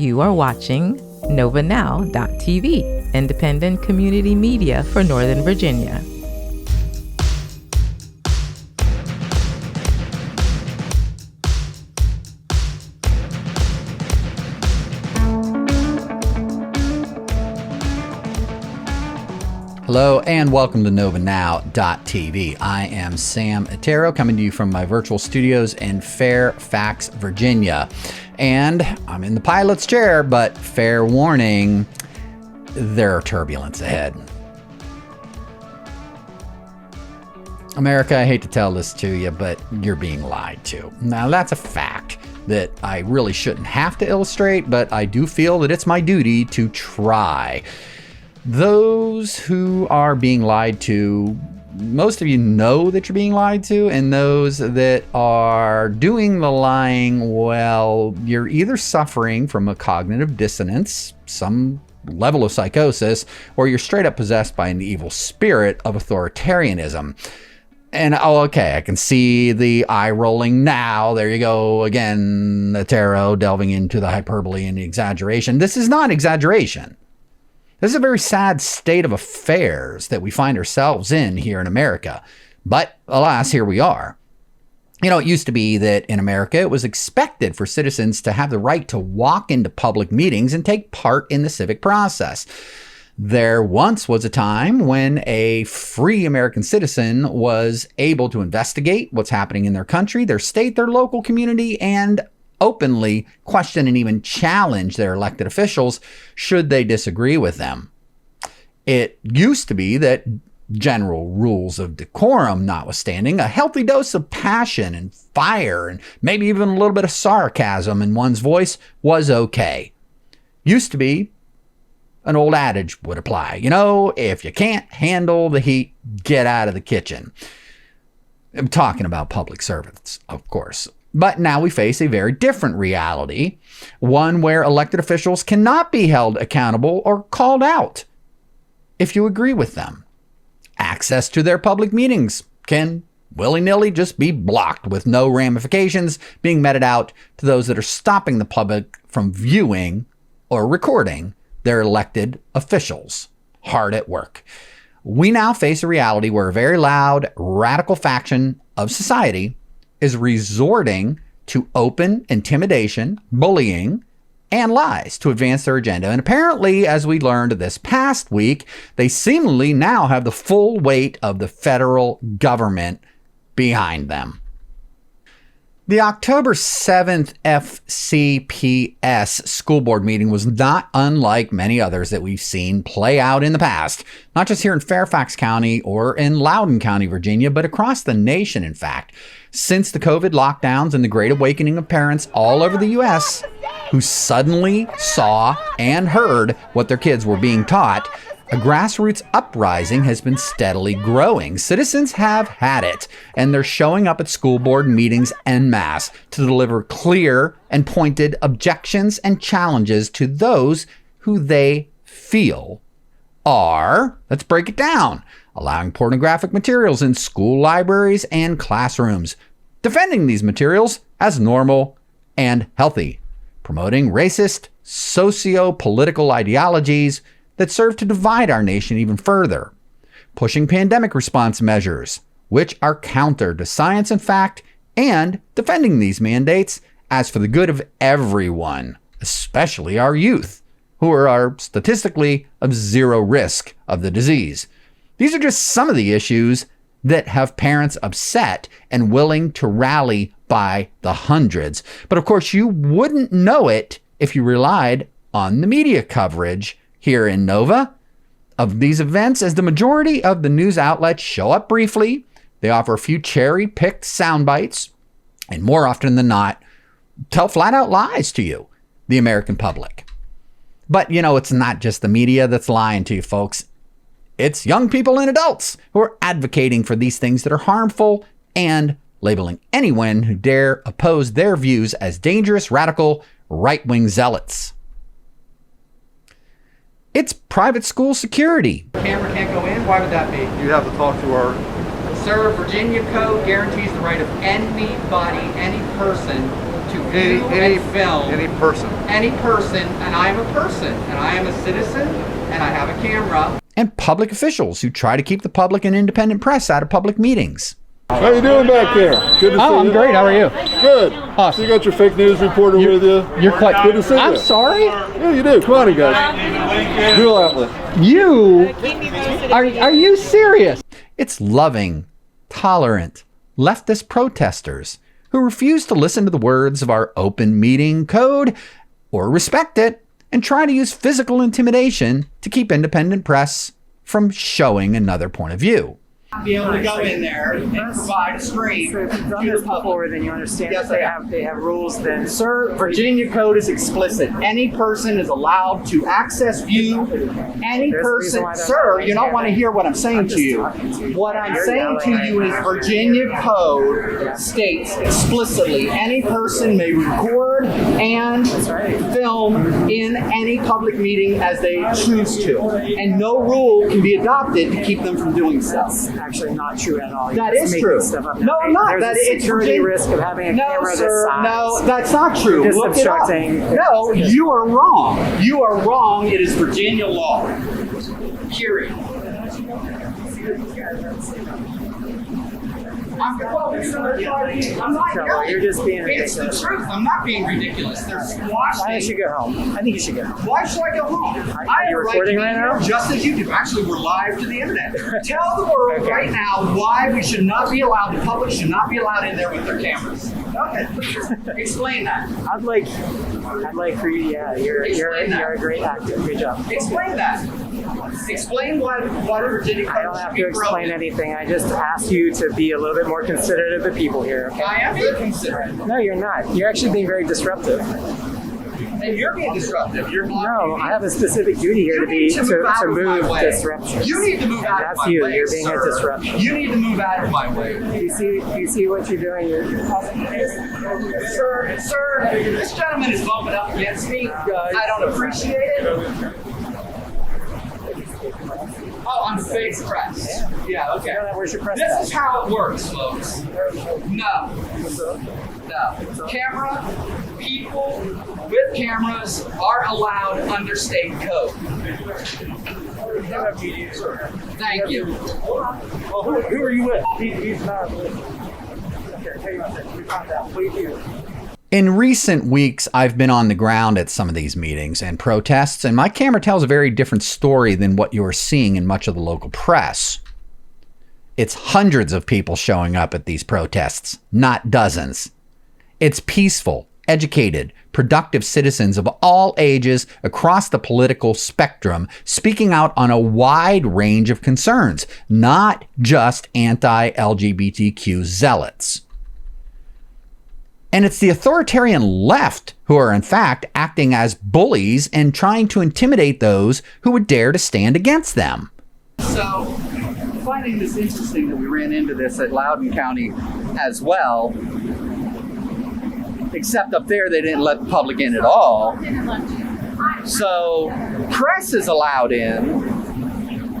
You are watching NovaNow.tv, independent community media for Northern Virginia. Hello and welcome to NovaNow.tv. I am Sam Otero, coming to you from my virtual studios in Fairfax, Virginia. And I'm in the pilot's chair, but fair warning, there are turbulence ahead. America, I hate to tell this to you, but you're being lied to. Now, that's a fact that I really shouldn't have to illustrate, but I do feel that it's my duty to try. Those who are being lied to, most of you know that you're being lied to, and those that are doing the lying, well, you're either suffering from a cognitive dissonance, some level of psychosis, or you're straight up possessed by an evil spirit of authoritarianism. And, okay, I can see the eye rolling now. There you go again, the tarot, delving into the hyperbole and the exaggeration. This is not exaggeration. This is a very sad state of affairs that we find ourselves in here in America. But alas, here we are. You know, it used to be that in America, it was expected for citizens to have the right to walk into public meetings and take part in the civic process. There once was a time when a free American citizen was able to investigate what's happening in their country, their state, their local community, and openly question and even challenge their elected officials should they disagree with them. It used to be that, general rules of decorum notwithstanding, a healthy dose of passion and fire and maybe even a little bit of sarcasm in one's voice was okay. Used to be an old adage would apply. You know, if you can't handle the heat, get out of the kitchen. I'm talking about public servants, of course. But now we face a very different reality, one where elected officials cannot be held accountable or called out if you agree with them. Access to their public meetings can willy-nilly just be blocked with no ramifications being meted out to those that are stopping the public from viewing or recording their elected officials hard at work. We now face a reality where a very loud, radical faction of society is resorting to open intimidation, bullying, and lies to advance their agenda. And apparently, as we learned this past week, they seemingly now have the full weight of the federal government behind them. The October 7th FCPS school board meeting was not unlike many others that we've seen play out in the past, not just here in Fairfax County or in Loudoun County, Virginia, but across the nation, in fact. Since the COVID lockdowns and the great awakening of parents all over the U.S. who suddenly saw and heard what their kids were being taught, a grassroots uprising has been steadily growing. Citizens have had it, and they're showing up at school board meetings en masse to deliver clear and pointed objections and challenges to those who they feel are, let's break it down, allowing pornographic materials in school libraries and classrooms, defending these materials as normal and healthy, promoting racist, socio-political ideologies that serve to divide our nation even further, pushing pandemic response measures, which are counter to science and fact, and defending these mandates as for the good of everyone, especially our youth, who are statistically of zero risk of the disease. These are just some of the issues that have parents upset and willing to rally by the hundreds. But of course, you wouldn't know it if you relied on the media coverage here in Nova of these events, as the majority of the news outlets show up briefly. They offer a few cherry-picked sound bites, and more often than not, tell flat-out lies to you, the American public. But, you know, it's not just the media that's lying to you, folks. It's young people and adults who are advocating for these things that are harmful and labeling anyone who dare oppose their views as dangerous, radical, right-wing zealots. It's private school security. Camera can't go in? Why would that be? You have to talk to our... Sir, Virginia code guarantees the right of anybody, any person, to view and film Any person. any person, and I am a person, and I am a citizen, and I have a camera. And public officials who try to keep the public and independent press out of public meetings. How you doing back there? Good to see you. I'm great. How are you? Good. Awesome. So you got your fake news reporter with you? You're quite good to see you. I'm sorry? Yeah, you do. Come on, you guys. Real outlet. You? Are you serious? It's loving, tolerant, leftist protesters who refuse to listen to the words of our open meeting code or respect it and try to use physical intimidation to keep independent press from showing another point of view. Be able to go in there and provide a stream So if you've done to this the public. before, then you understand Yes, that I they have rules. Then Sir, Virginia code is explicit. Any person is allowed to access, view, any There's a reason person. why I don't Sir, you don't understand want to that. hear what I'm saying I'm to just you. talking to you. What I'm You're saying to yelling. you is Virginia code states explicitly any person may record and right. film in any public meeting as they choose to. And no rule can be adopted to keep them from doing so. that's actually not true at all. You're That just is making true. Stuff up No, now. I'm not. There's That a it's security Virginia- risk of having a No, camera this sir. size. No, that's not true. You're just Look it up. obstructing. No, you are wrong. You are wrong. It is Virginia law. Period. I'm not No, yelling. you're just being It's the ridiculous. truth. I'm not being ridiculous. They're Why squashing. should you go home? I think you should go home. Why should I go home? Are I you have a right recording to be right here now? just as you do. Actually, we're live to the internet. Tell the world right now why we should not be allowed, the public should not be allowed in there with their cameras. Go ahead, please. Explain that. I'd like for you. Yeah, you're a great actor. Good job. Explain that. Explain why Virginia I don't code have should to be explain broken. anything. I just asked you to be a little bit more considerate of the people here. Okay? I am being considerate. No, you're not. You're actually being very disruptive. And you're being disruptive. You're blocking No, me. I have a specific duty here You to need be to move out of my move way. disruption. You need to move out of That's my you. way. You're being sir. a disruption. You need to move out of my way. You see what you're doing? Sir, this gentleman is bumping up against me. I don't appreciate it. Oh, on face press. Yeah, okay. Where's your press This badge? is how it works, folks. No. No. Camera, people with cameras are allowed under state code. Thank you. Well, who are you with? He's not. Okay, hang on a second. We found out. Please. In recent weeks, I've been on the ground at some of these meetings and protests, and my camera tells a very different story than what you're seeing in much of the local press. It's hundreds of people showing up at these protests, not dozens. It's peaceful, educated, productive citizens of all ages across the political spectrum speaking out on a wide range of concerns, not just anti-LGBTQ zealots. And it's the authoritarian left who are in fact acting as bullies and trying to intimidate those who would dare to stand against them. So, finding this interesting that we ran into this at Loudoun County as well, except up there they didn't let the public in at all. So, press is allowed in.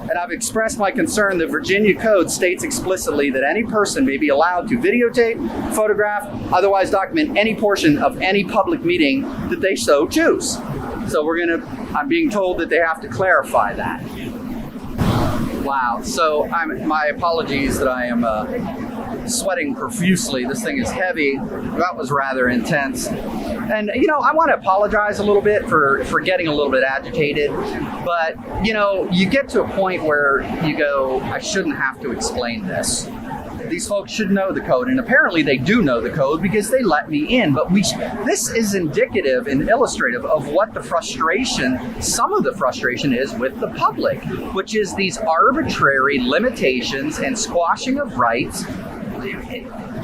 And I've expressed my concern that Virginia code states explicitly that any person may be allowed to videotape, photograph, otherwise document any portion of any public meeting that they so choose. So I'm being told that they have to clarify that. Wow. So my apologies that I am sweating profusely. This thing is heavy. That was rather intense. And, I want to apologize a little bit for getting a little bit agitated. But, you get to a point where you go, I shouldn't have to explain this. These folks should know the code, and apparently they do know the code because they let me in. But this is indicative and illustrative of what some of the frustration is with the public, which is these arbitrary limitations and squashing of rights.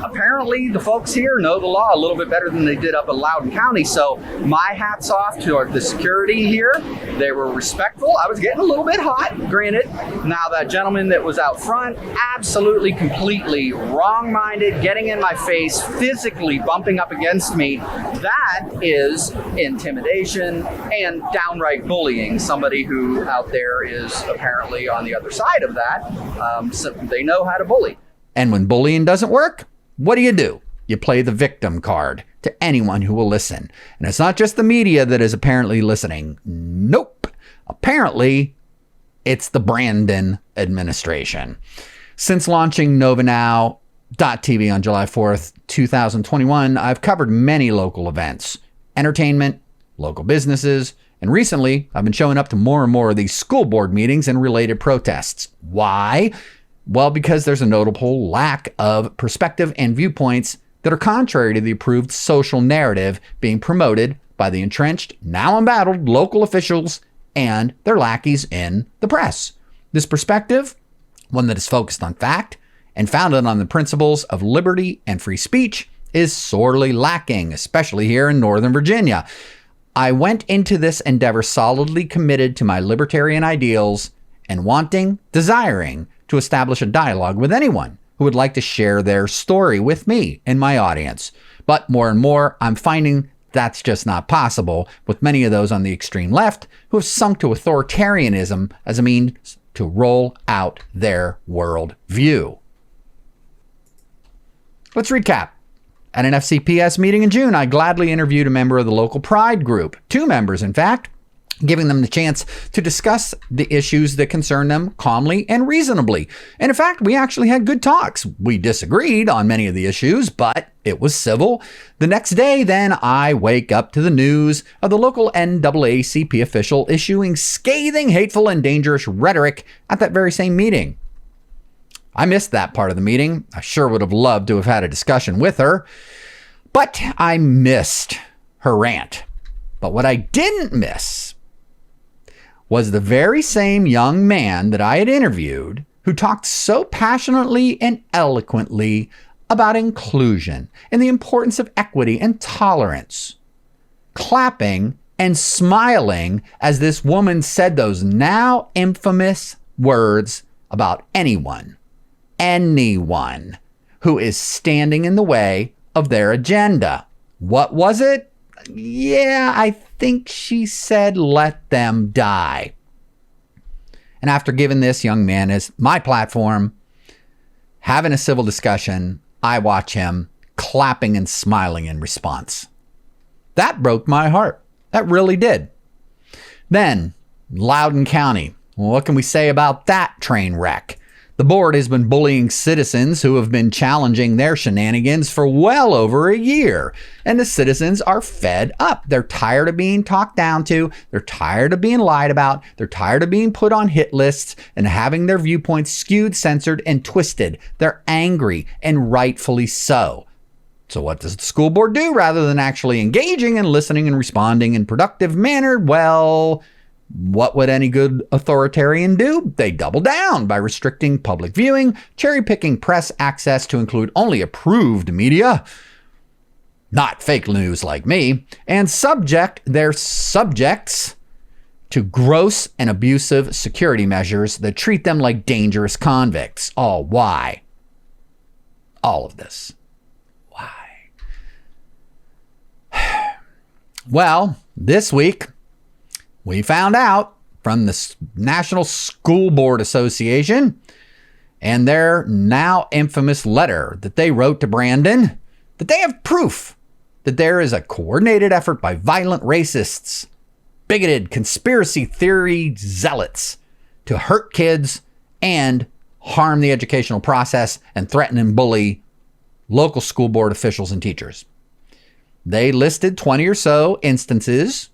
Apparently, the folks here know the law a little bit better than they did up in Loudoun County. So my hat's off to the security here. They were respectful. I was getting a little bit hot, granted. Now that gentleman that was out front, absolutely, completely wrong-minded, getting in my face, physically bumping up against me. That is intimidation and downright bullying. Somebody who out there is apparently on the other side of that. So they know how to bully. And when bullying doesn't work, what do? You play the victim card. to anyone who will listen. And it's not just the media that is apparently listening. Nope. Apparently, it's the Brandon administration. Since launching NovaNow.tv on July 4th, 2021, I've covered many local events, entertainment, local businesses, and recently I've been showing up to more and more of these school board meetings and related protests. Why? Well, because there's a notable lack of perspective and viewpoints that are contrary to the approved social narrative being promoted by the entrenched, now embattled local officials and their lackeys in the press. This perspective, one that is focused on fact and founded on the principles of liberty and free speech, is sorely lacking, especially here in Northern Virginia. I went into this endeavor solidly committed to my libertarian ideals and desiring to establish a dialogue with anyone who would like to share their story with me and my audience. But more and more, I'm finding that's just not possible with many of those on the extreme left who have sunk to authoritarianism as a means to roll out their world view. Let's recap. At an FCPS meeting in June, I gladly interviewed a member of the local Pride group, 2 members in fact, giving them the chance to discuss the issues that concern them calmly and reasonably. And in fact, we actually had good talks. We disagreed on many of the issues, but it was civil. The next day, then, I wake up to the news of the local NAACP official issuing scathing, hateful, and dangerous rhetoric at that very same meeting. I missed that part of the meeting. I sure would have loved to have had a discussion with her, but I missed her rant. But what I didn't miss was the very same young man that I had interviewed who talked so passionately and eloquently about inclusion and the importance of equity and tolerance, clapping and smiling as this woman said those now infamous words about anyone who is standing in the way of their agenda. What was it? Yeah, I think she said, let them die. And after giving this young man as my platform, having a civil discussion, I watch him clapping and smiling in response. That broke my heart. That really did. Then, Loudoun County. Well, what can we say about that train wreck? The board has been bullying citizens who have been challenging their shenanigans for well over a year. And the citizens are fed up. They're tired of being talked down to. They're tired of being lied about. They're tired of being put on hit lists and having their viewpoints skewed, censored, and twisted. They're angry, and rightfully so. So what does the school board do rather than actually engaging and listening and responding in productive manner? Well, what would any good authoritarian do? They double down by restricting public viewing, cherry-picking press access to include only approved media, not fake news like me, and subject their subjects to gross and abusive security measures that treat them like dangerous convicts. All why? All of this. Why? Well, this week, we found out from the National School Board Association and their now infamous letter that they wrote to Brandon that they have proof that there is a coordinated effort by violent racists, bigoted conspiracy theory zealots to hurt kids and harm the educational process and threaten and bully local school board officials and teachers. They listed 20 or so instances,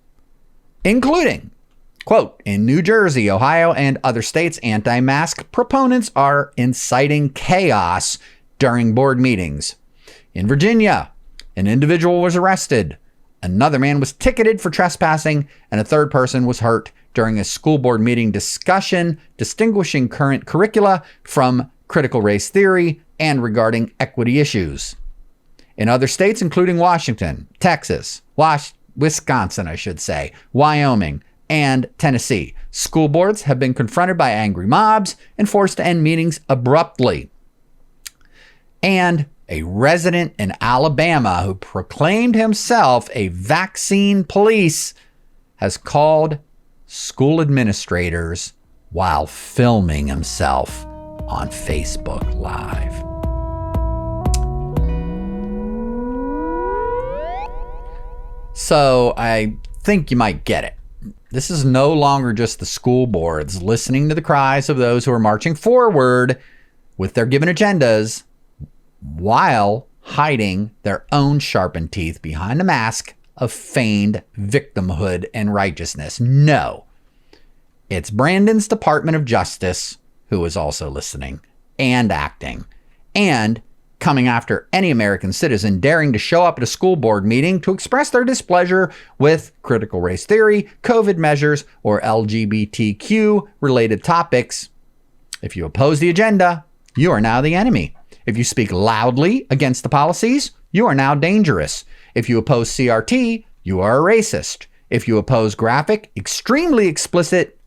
including, quote, in New Jersey, Ohio, and other states, anti-mask proponents are inciting chaos during board meetings. In Virginia, an individual was arrested, another man was ticketed for trespassing, and a third person was hurt during a school board meeting discussion distinguishing current curricula from critical race theory and regarding equity issues. In other states, including Washington, Texas, Wisconsin, Wyoming, and Tennessee, school boards have been confronted by angry mobs and forced to end meetings abruptly. And a resident in Alabama who proclaimed himself a vaccine police has called school administrators while filming himself on Facebook Live. So I think you might get it. This is no longer just the school boards listening to the cries of those who are marching forward with their given agendas while hiding their own sharpened teeth behind a mask of feigned victimhood and righteousness. No, it's Brandon's Department of Justice who is also listening and acting and coming after any American citizen daring to show up at a school board meeting to express their displeasure with critical race theory, COVID measures, or LGBTQ related topics. If you oppose the agenda, you are now the enemy. If you speak loudly against the policies, you are now dangerous. If you oppose CRT, you are a racist. If you oppose graphic, extremely explicit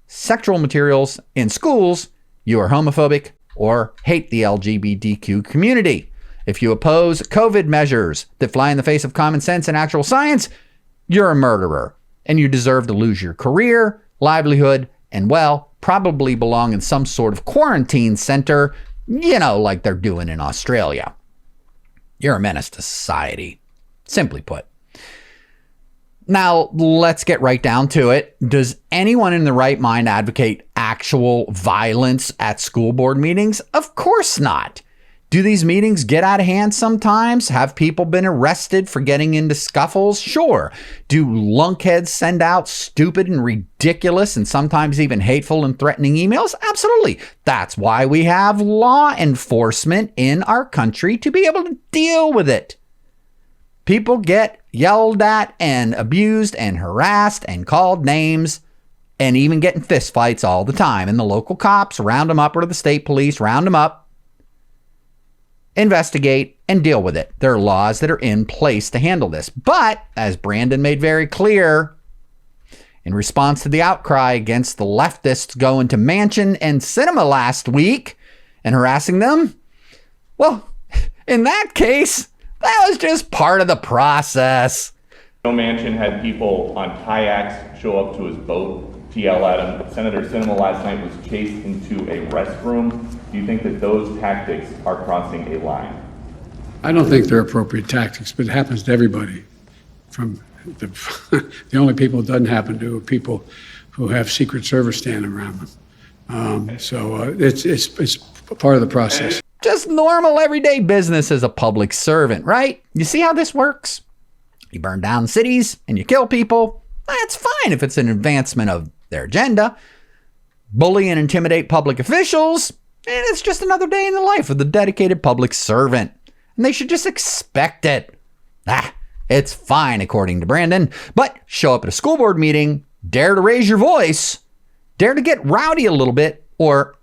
sexual materials in schools, you are homophobic or hate the LGBTQ community. If you oppose COVID measures that fly in the face of common sense and actual science, you're a murderer and you deserve to lose your career, livelihood, and well, probably belong in some sort of quarantine center, like they're doing in Australia. You're a menace to society, simply put. Now, let's get right down to it. Does anyone in the right mind advocate actual violence at school board meetings? Of course not. Do these meetings get out of hand sometimes? Have people been arrested for getting into scuffles? Sure. Do lunkheads send out stupid and ridiculous and sometimes even hateful and threatening emails? Absolutely. That's why we have law enforcement in our country, to be able to deal with it. People get yelled at and abused and harassed and called names and even get in fist fights all the time. And the local cops round them up, or the state police round them up, investigate, and deal with it. There are laws that are in place to handle this. But as Brandon made very clear, in response to the outcry against the leftists going to Mansion and Cinema last week and harassing them, well, in that case, that was just part of the process. Manchin had people on kayaks show up to his boat to yell at him. Senator Sinema last night was chased into a restroom. Do you think that those tactics are crossing a line? I don't think they're appropriate tactics, but it happens to everybody. From the only people it doesn't happen to are people who have Secret Service standing around them. It's part of the process. Just normal everyday business as a public servant, right? You see how this works? You burn down cities and you kill people. That's fine if it's an advancement of their agenda. Bully and intimidate public officials, and it's just another day in the life of the dedicated public servant. And they should just expect it. It's fine, according to Brandon. But show up at a school board meeting, dare to raise your voice, dare to get rowdy a little bit, or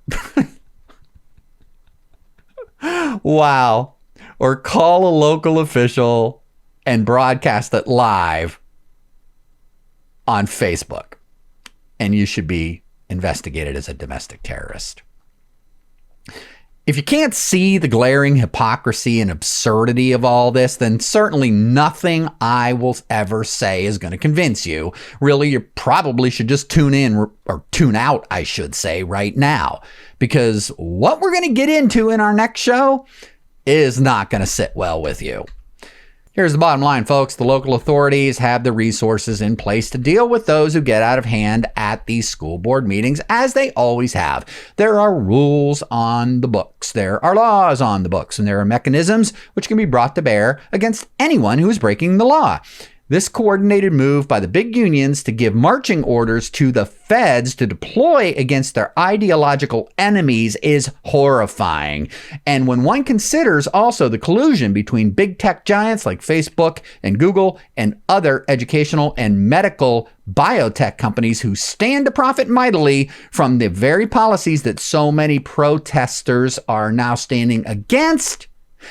wow, or call a local official and broadcast it live on Facebook, and you should be investigated as a domestic terrorist. If you can't see the glaring hypocrisy and absurdity of all this, then certainly nothing I will ever say is going to convince you. Really, you probably should just tune in, or tune out, I should say, right now. Because what we're going to get into in our next show is not going to sit well with you. Here's the bottom line, folks. The local authorities have the resources in place to deal with those who get out of hand at these school board meetings, as they always have. There are rules on the books. There are laws on the books, and there are mechanisms which can be brought to bear against anyone who is breaking the law. This coordinated move by the big unions to give marching orders to the feds to deploy against their ideological enemies is horrifying. And when one considers also the collusion between big tech giants like Facebook and Google and other educational and medical biotech companies who stand to profit mightily from the very policies that so many protesters are now standing against,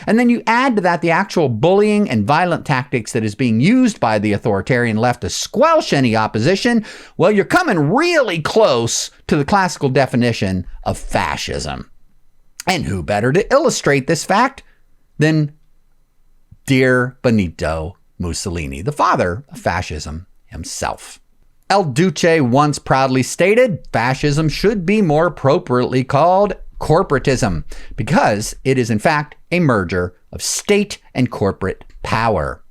and then you add to that the actual bullying and violent tactics that is being used by the authoritarian left to squelch any opposition, well, you're coming really close to the classical definition of fascism. And who better to illustrate this fact than dear Benito Mussolini, the father of fascism himself. El Duce once proudly stated, fascism should be more appropriately called corporatism, because it is in fact a merger of state and corporate power.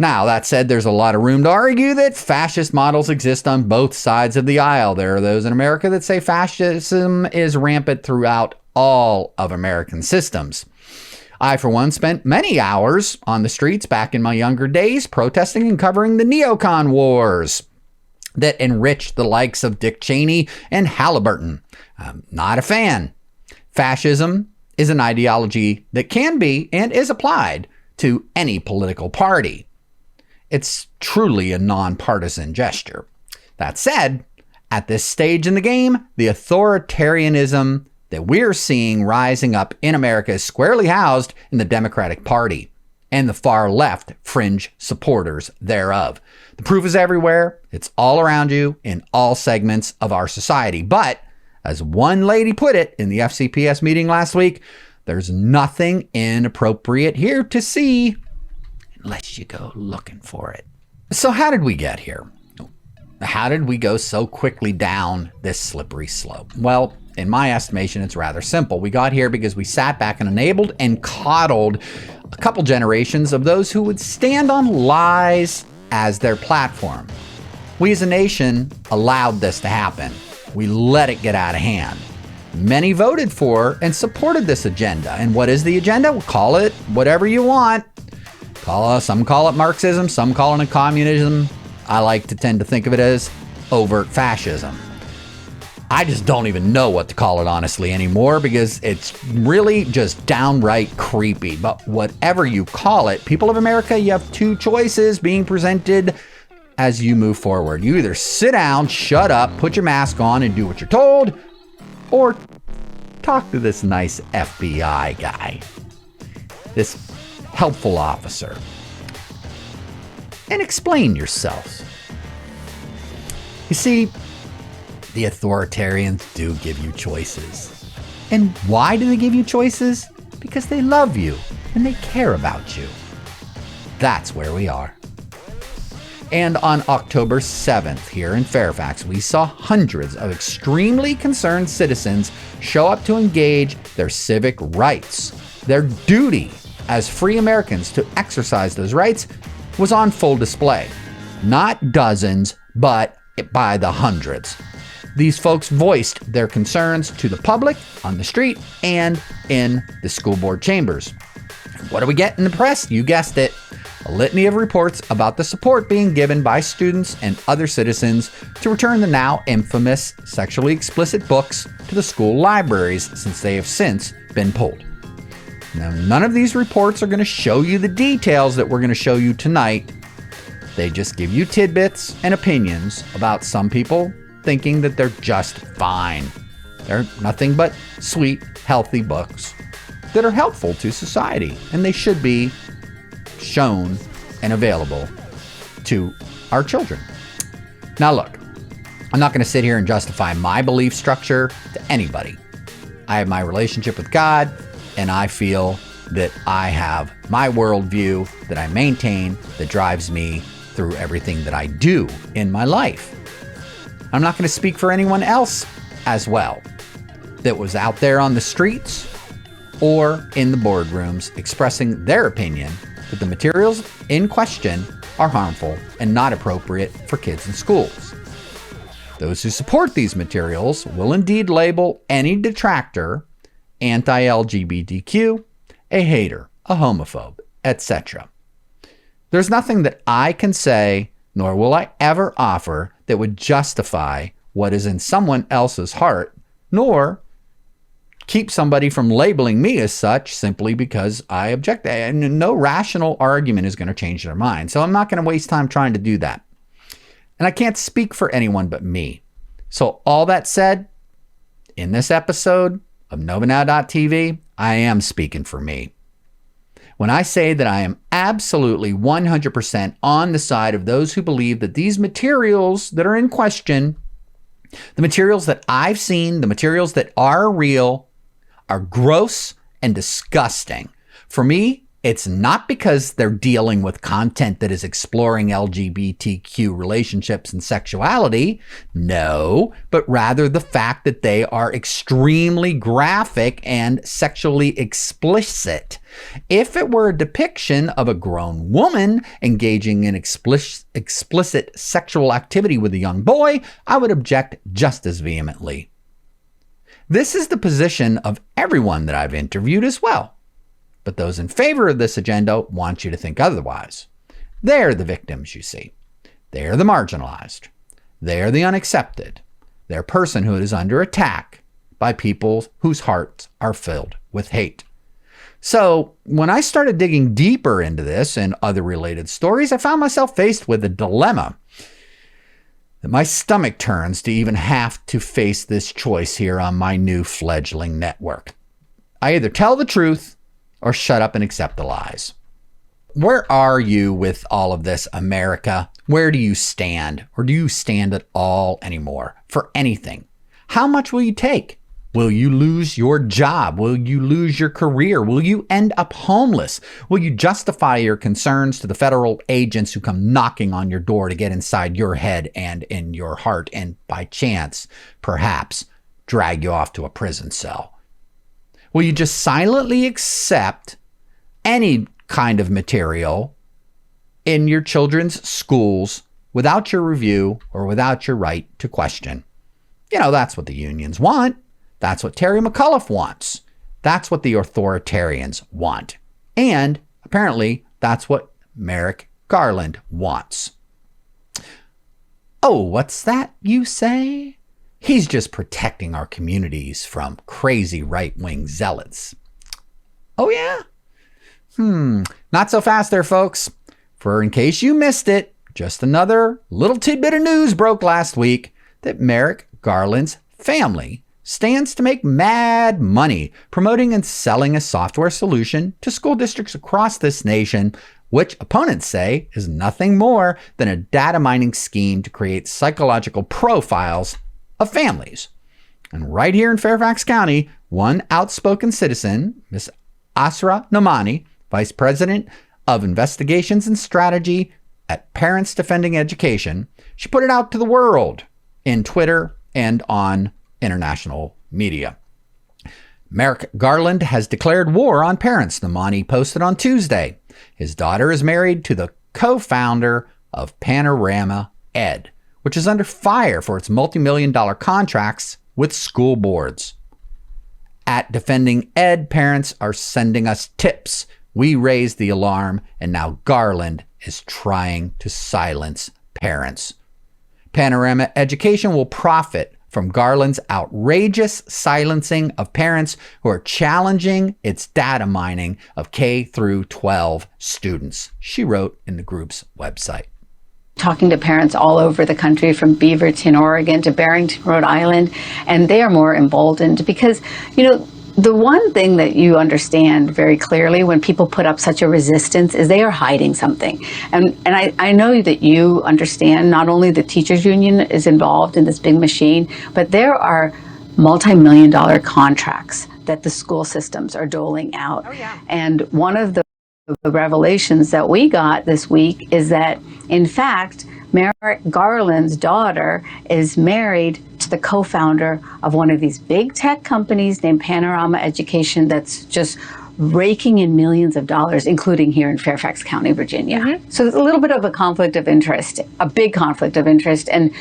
Now, that said, there's a lot of room to argue that fascist models exist on both sides of the aisle. There are those in America that say fascism is rampant throughout all of American systems. I, for one, spent many hours on the streets back in my younger days protesting and covering the neocon wars that enriched the likes of Dick Cheney and Halliburton. I'm not a fan. Fascism is an ideology that can be and is applied to any political party. It's truly a nonpartisan gesture. That said, at this stage in the game, the authoritarianism that we're seeing rising up in America is squarely housed in the Democratic Party and the far left fringe supporters thereof. The proof is everywhere. It's all around you in all segments of our society. But as one lady put it in the FCPS meeting last week, there's nothing inappropriate here to see unless you go looking for it. So how did we get here? How did we go so quickly down this slippery slope? Well, in my estimation, it's rather simple. We got here because we sat back and enabled and coddled a couple generations of those who would stand on lies as their platform. We as a nation allowed this to happen. We let it get out of hand. Many voted for and supported this agenda. And what is the agenda? We'll call it whatever you want. Some call it Marxism, some call it communism. I like to tend to think of it as overt fascism. I just don't even know what to call it honestly anymore because it's really just downright creepy. But whatever you call it, people of America, you have two choices being presented as you move forward. You either sit down, shut up, put your mask on and do what you're told, or talk to this nice FBI guy, this helpful officer, and explain yourselves. You see, the authoritarians do give you choices. And why do they give you choices? Because they love you and they care about you. That's where we are. And on October 7th here in Fairfax, we saw hundreds of extremely concerned citizens show up to engage their civic rights. Their duty as free Americans to exercise those rights was on full display. Not dozens, but by the hundreds. These folks voiced their concerns to the public, on the street, and in the school board chambers. What do we get in the press? You guessed it. A litany of reports about the support being given by students and other citizens to return the now infamous sexually explicit books to the school libraries since they have since been pulled. Now, none of these reports are going to show you the details that we're going to show you tonight. They just give you tidbits and opinions about some people thinking that they're just fine. They're nothing but sweet, healthy books that are helpful to society, and they should be shown and available to our children. Now look, I'm not going to sit here and justify my belief structure to anybody. I have my relationship with God, and I feel that I have my worldview that I maintain that drives me through everything that I do in my life. I'm not going to speak for anyone else as well that was out there on the streets or in the boardrooms expressing their opinion that the materials in question are harmful and not appropriate for kids in schools. Those who support these materials will indeed label any detractor anti-LGBTQ, a hater, a homophobe, etc. There's nothing that I can say, nor will I ever offer, that would justify what is in someone else's heart, nor keep somebody from labeling me as such simply because I object. And no rational argument is going to change their mind. So I'm not going to waste time trying to do that. And I can't speak for anyone but me. So all that said, in this episode of NovaNow.tv, I am speaking for me. When I say that I am absolutely 100% on the side of those who believe that these materials that are in question, the materials that I've seen, the materials that are real, are gross and disgusting. For me, It's not because they're dealing with content that is exploring LGBTQ relationships and sexuality. No, but rather the fact that they are extremely graphic and sexually explicit. If it were a depiction of a grown woman engaging in explicit sexual activity with a young boy, I would object just as vehemently. This is the position of everyone that I've interviewed as well. But those in favor of this agenda want you to think otherwise. They're the victims, you see. They're the marginalized. They're the unaccepted. They're personhood is under attack by people whose hearts are filled with hate. So when I started digging deeper into this and other related stories, I found myself faced with a dilemma that my stomach turns to even have to face this choice here on my new fledgling network. I either tell the truth or shut up and accept the lies. Where are you with all of this, America? Where do you stand? Or do you stand at all anymore for anything? How much will you take? Will you lose your job? Will you lose your career? Will you end up homeless? Will you justify your concerns to the federal agents who come knocking on your door to get inside your head and in your heart and by chance, perhaps, drag you off to a prison cell? Will you just silently accept any kind of material in your children's schools without your review or without your right to question? You know, that's what the unions want. That's what Terry McAuliffe wants. That's what the authoritarians want. And apparently, that's what Merrick Garland wants. Oh, what's that, you say? He's just protecting our communities from crazy right-wing zealots. Oh, yeah? Not so fast there, folks. For in case you missed it, just another little tidbit of news broke last week that Merrick Garland's family stands to make mad money promoting and selling a software solution to school districts across this nation, which opponents say is nothing more than a data mining scheme to create psychological profiles of families. And right here in Fairfax County, one outspoken citizen, Ms. Asra Nomani, Vice President of Investigations and Strategy at Parents Defending Education, she put it out to the world in Twitter and on international media. Merrick Garland has declared war on parents, Nomani posted on Tuesday. His daughter is married to the co-founder of Panorama Ed, which is under fire for its multi-million-dollar contracts with school boards. At Defending Ed, parents are sending us tips. We raised the alarm, and now Garland is trying to silence parents. Panorama Education will profit from Garland's outrageous silencing of parents who are challenging its data mining of K through 12 students, she wrote in the group's website. Talking to parents all over the country, from Beaverton, Oregon to Barrington, Rhode Island, and they are more emboldened because, you know, the one thing that you understand very clearly when people put up such a resistance is they are hiding something. And I know that you understand not only the teachers union is involved in this big machine, but there are multi-million-dollar contracts that the school systems are doling out. Oh, yeah. And one of the revelations that we got this week is that, in fact, Merrick Garland's daughter is married to the co-founder of one of these big tech companies named Panorama Education that's just raking in millions of dollars, including here in Fairfax County, Virginia. Mm-hmm. So there's a little bit of a conflict of interest, a big conflict of interest. And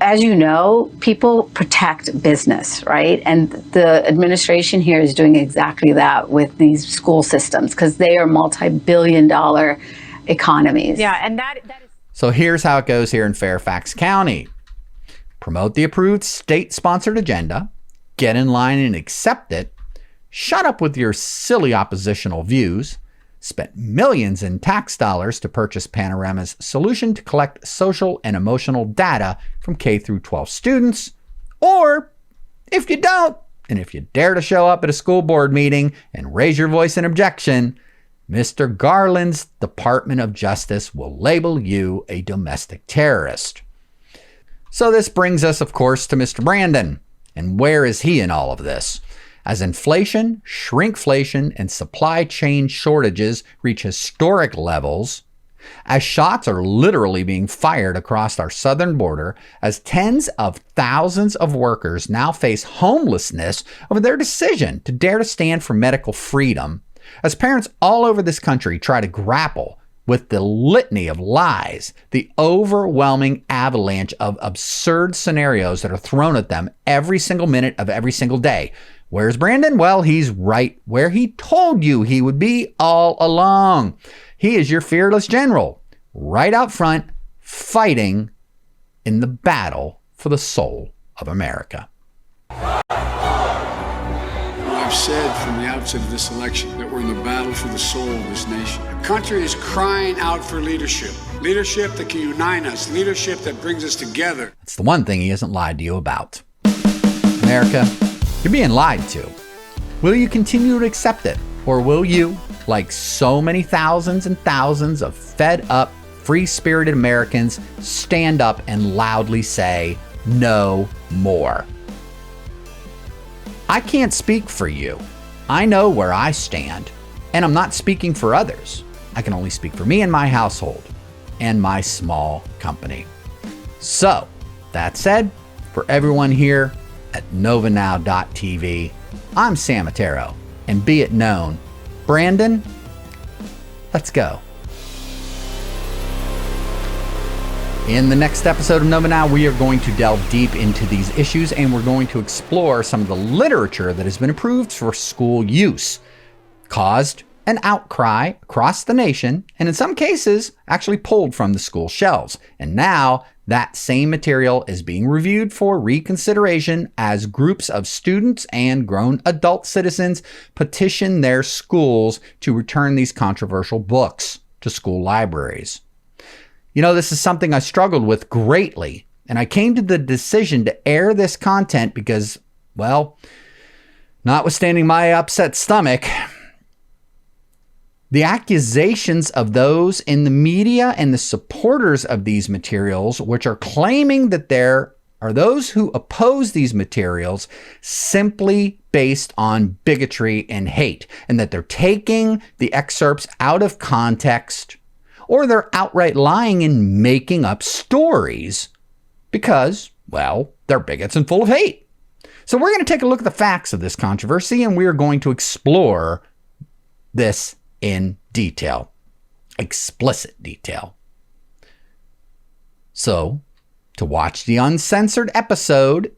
as you know, people protect business, right? And the administration here is doing exactly that with these school systems because they are multi-billion-dollar economies. Yeah, and that is... So here's how it goes here in Fairfax County. Promote the approved state-sponsored agenda, get in line and accept it, shut up with your silly oppositional views, spent millions in tax dollars to purchase Panorama's solution to collect social and emotional data from K through 12 students, or if you don't, and if you dare to show up at a school board meeting and raise your voice in objection, Mr. Garland's Department of Justice will label you a domestic terrorist. So this brings us, of course, to Mr. Brandon. And where is he in all of this? as inflation, shrinkflation, and supply chain shortages reach historic levels, as shots are literally being fired across our southern border, as tens of thousands of workers now face homelessness over their decision to dare to stand for medical freedom, as parents all over this country try to grapple with the litany of lies, the overwhelming avalanche of absurd scenarios that are thrown at them every single minute of every single day. Where's Brandon? Well, he's right where he told you he would be all along. He is your fearless general, right out front, fighting in the battle for the soul of America. I've said from the outset of this election that we're in the battle for the soul of this nation. The country is crying out for leadership. Leadership that can unite us. Leadership that brings us together. It's the one thing he hasn't lied to you about. America, you're being lied to. Will you continue to accept it? Or will you, like so many thousands and thousands of fed up, free-spirited Americans, stand up and loudly say, no more? I can't speak for you. I know where I stand, and I'm not speaking for others. I can only speak for me and my household and my small company. So, that said, for everyone here at novanow.tv, I'm Sam Otero, and be it known, Brandon, let's go. In the next episode of Nova Now, we are going to delve deep into these issues, and we're going to explore some of the literature that has been approved for school use, caused an outcry across the nation, and in some cases, actually pulled from the school shelves. And now, that same material is being reviewed for reconsideration as groups of students and grown adult citizens petition their schools to return these controversial books to school libraries. You know, this is something I struggled with greatly, and I came to the decision to air this content because, well, notwithstanding my upset stomach, the accusations of those in the media and the supporters of these materials, which are claiming that there are those who oppose these materials simply based on bigotry and hate, and that they're taking the excerpts out of context, or they're outright lying and making up stories because, well, they're bigots and full of hate. So we're going to take a look at the facts of this controversy, and we are going to explore this in detail, explicit detail. So, to watch the uncensored episode,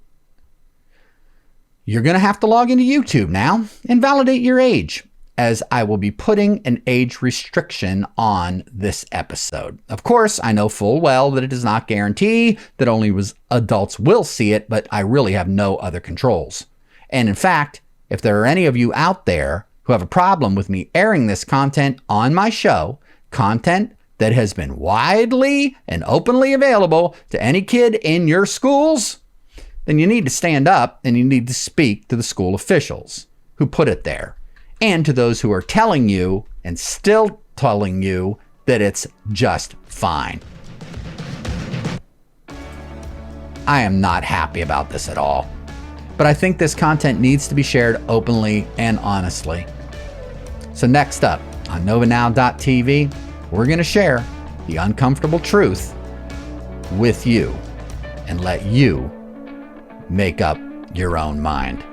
you're going to have to log into YouTube now and validate your age, as I will be putting an age restriction on this episode. Of course, I know full well that it does not guarantee that only adults will see it, but I really have no other controls. And in fact, if there are any of you out there who have a problem with me airing this content on my show, content that has been widely and openly available to any kid in your schools, then you need to stand up and you need to speak to the school officials who put it there, and to those who are telling you and still telling you that it's just fine. I am not happy about this at all, but I think this content needs to be shared openly and honestly. So next up on novanow.tv, we're going to share the uncomfortable truth with you and let you make up your own mind.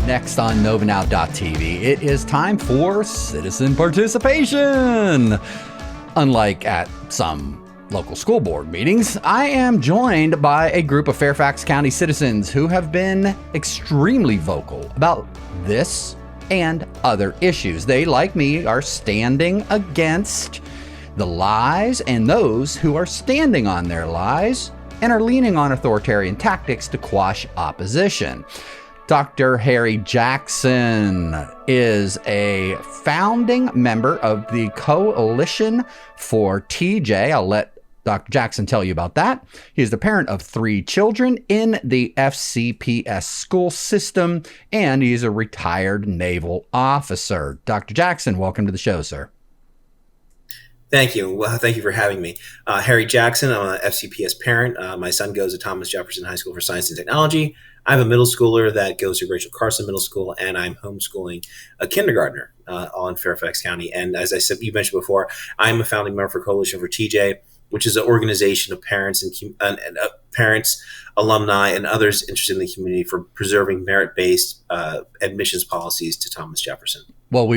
Next on novanow.tv, it is time for citizen participation. Unlike at some local school board meetings, I am joined by a group of Fairfax County citizens who have been extremely vocal about this and other issues. They, like me, are standing against the lies and those who are standing on their lies and are leaning on authoritarian tactics to quash opposition. Dr. Harry Jackson is a founding member of the Coalition for TJ. I'll let Dr. Jackson tell you about that. He is the parent of 3 children in the FCPS school system, and he's a retired naval officer. Dr. Jackson, welcome to the show, sir. Thank you. Well, thank you for having me. Harry Jackson, I'm an FCPS parent. My son goes to Thomas Jefferson High School for Science and Technology. I have a middle schooler that goes to Rachel Carson Middle School, and I'm homeschooling a kindergartner all in Fairfax County. And as I said, you mentioned before, I'm a founding member for Coalition for TJ, which is an organization of parents and parents, alumni, and others interested in the community for preserving merit-based admissions policies to Thomas Jefferson. Well,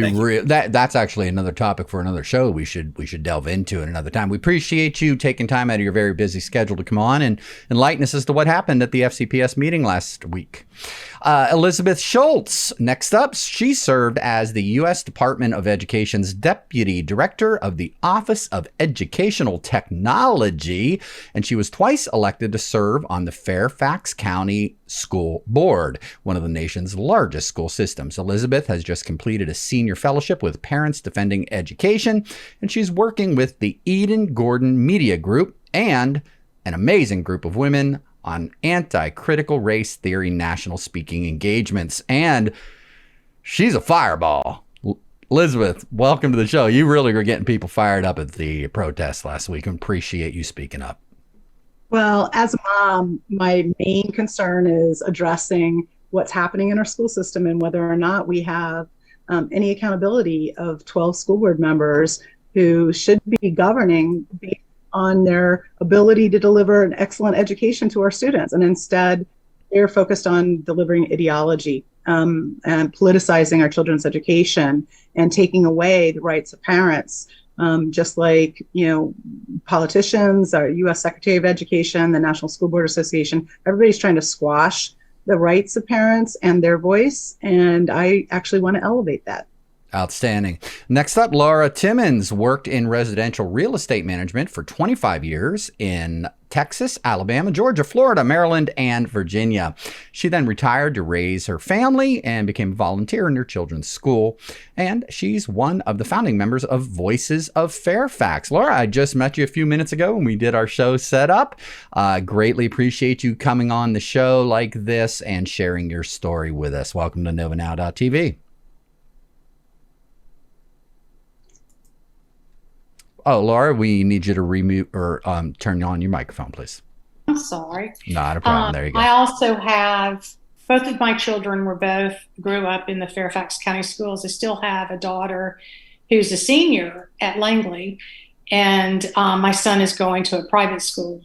that's actually another topic for another show we should delve into at another time. We appreciate you taking time out of your very busy schedule to come on and enlighten us as to what happened at the FCPS meeting last week. Elizabeth Schultz, next up, she served as the U.S. Department of Education's Deputy Director of the Office of Educational Technology, and she was twice elected to serve on the Fairfax County School Board, one of the nation's largest school systems. Elizabeth has just completed a senior fellowship with Parents Defending Education, and she's working with the Eden Gordon Media Group and an amazing group of women on anti-critical race theory national speaking engagements. And she's a fireball. Elizabeth, welcome to the show. You really were getting people fired up at the protest last week, and appreciate you speaking up. Well, as a mom, my main concern is addressing what's happening in our school system and whether or not we have any accountability of 12 school board members who should be governing based on their ability to deliver an excellent education to our students. And instead, they're focused on delivering ideology and politicizing our children's education and taking away the rights of parents. Just like, politicians, our U.S. Secretary of Education, the National School Board Association, everybody's trying to squash the rights of parents and their voice. And I actually want to elevate that. Outstanding. Next up, Laura Timmons worked in residential real estate management for 25 years in Texas, Alabama, Georgia, Florida, Maryland, and Virginia. She then retired to raise her family and became a volunteer in her children's school. And she's one of the founding members of Voices of Fairfax. Laura, I just met you a few minutes ago when we did our show setup. Greatly appreciate you coming on the show like this and sharing your story with us. Welcome to NovaNow.tv. Oh, Laura, we need you to remute or turn on your microphone, please. I'm sorry. Not a problem. There you go. I also have, both of my children grew up in the Fairfax County schools. I still have a daughter who's a senior at Langley, and my son is going to a private school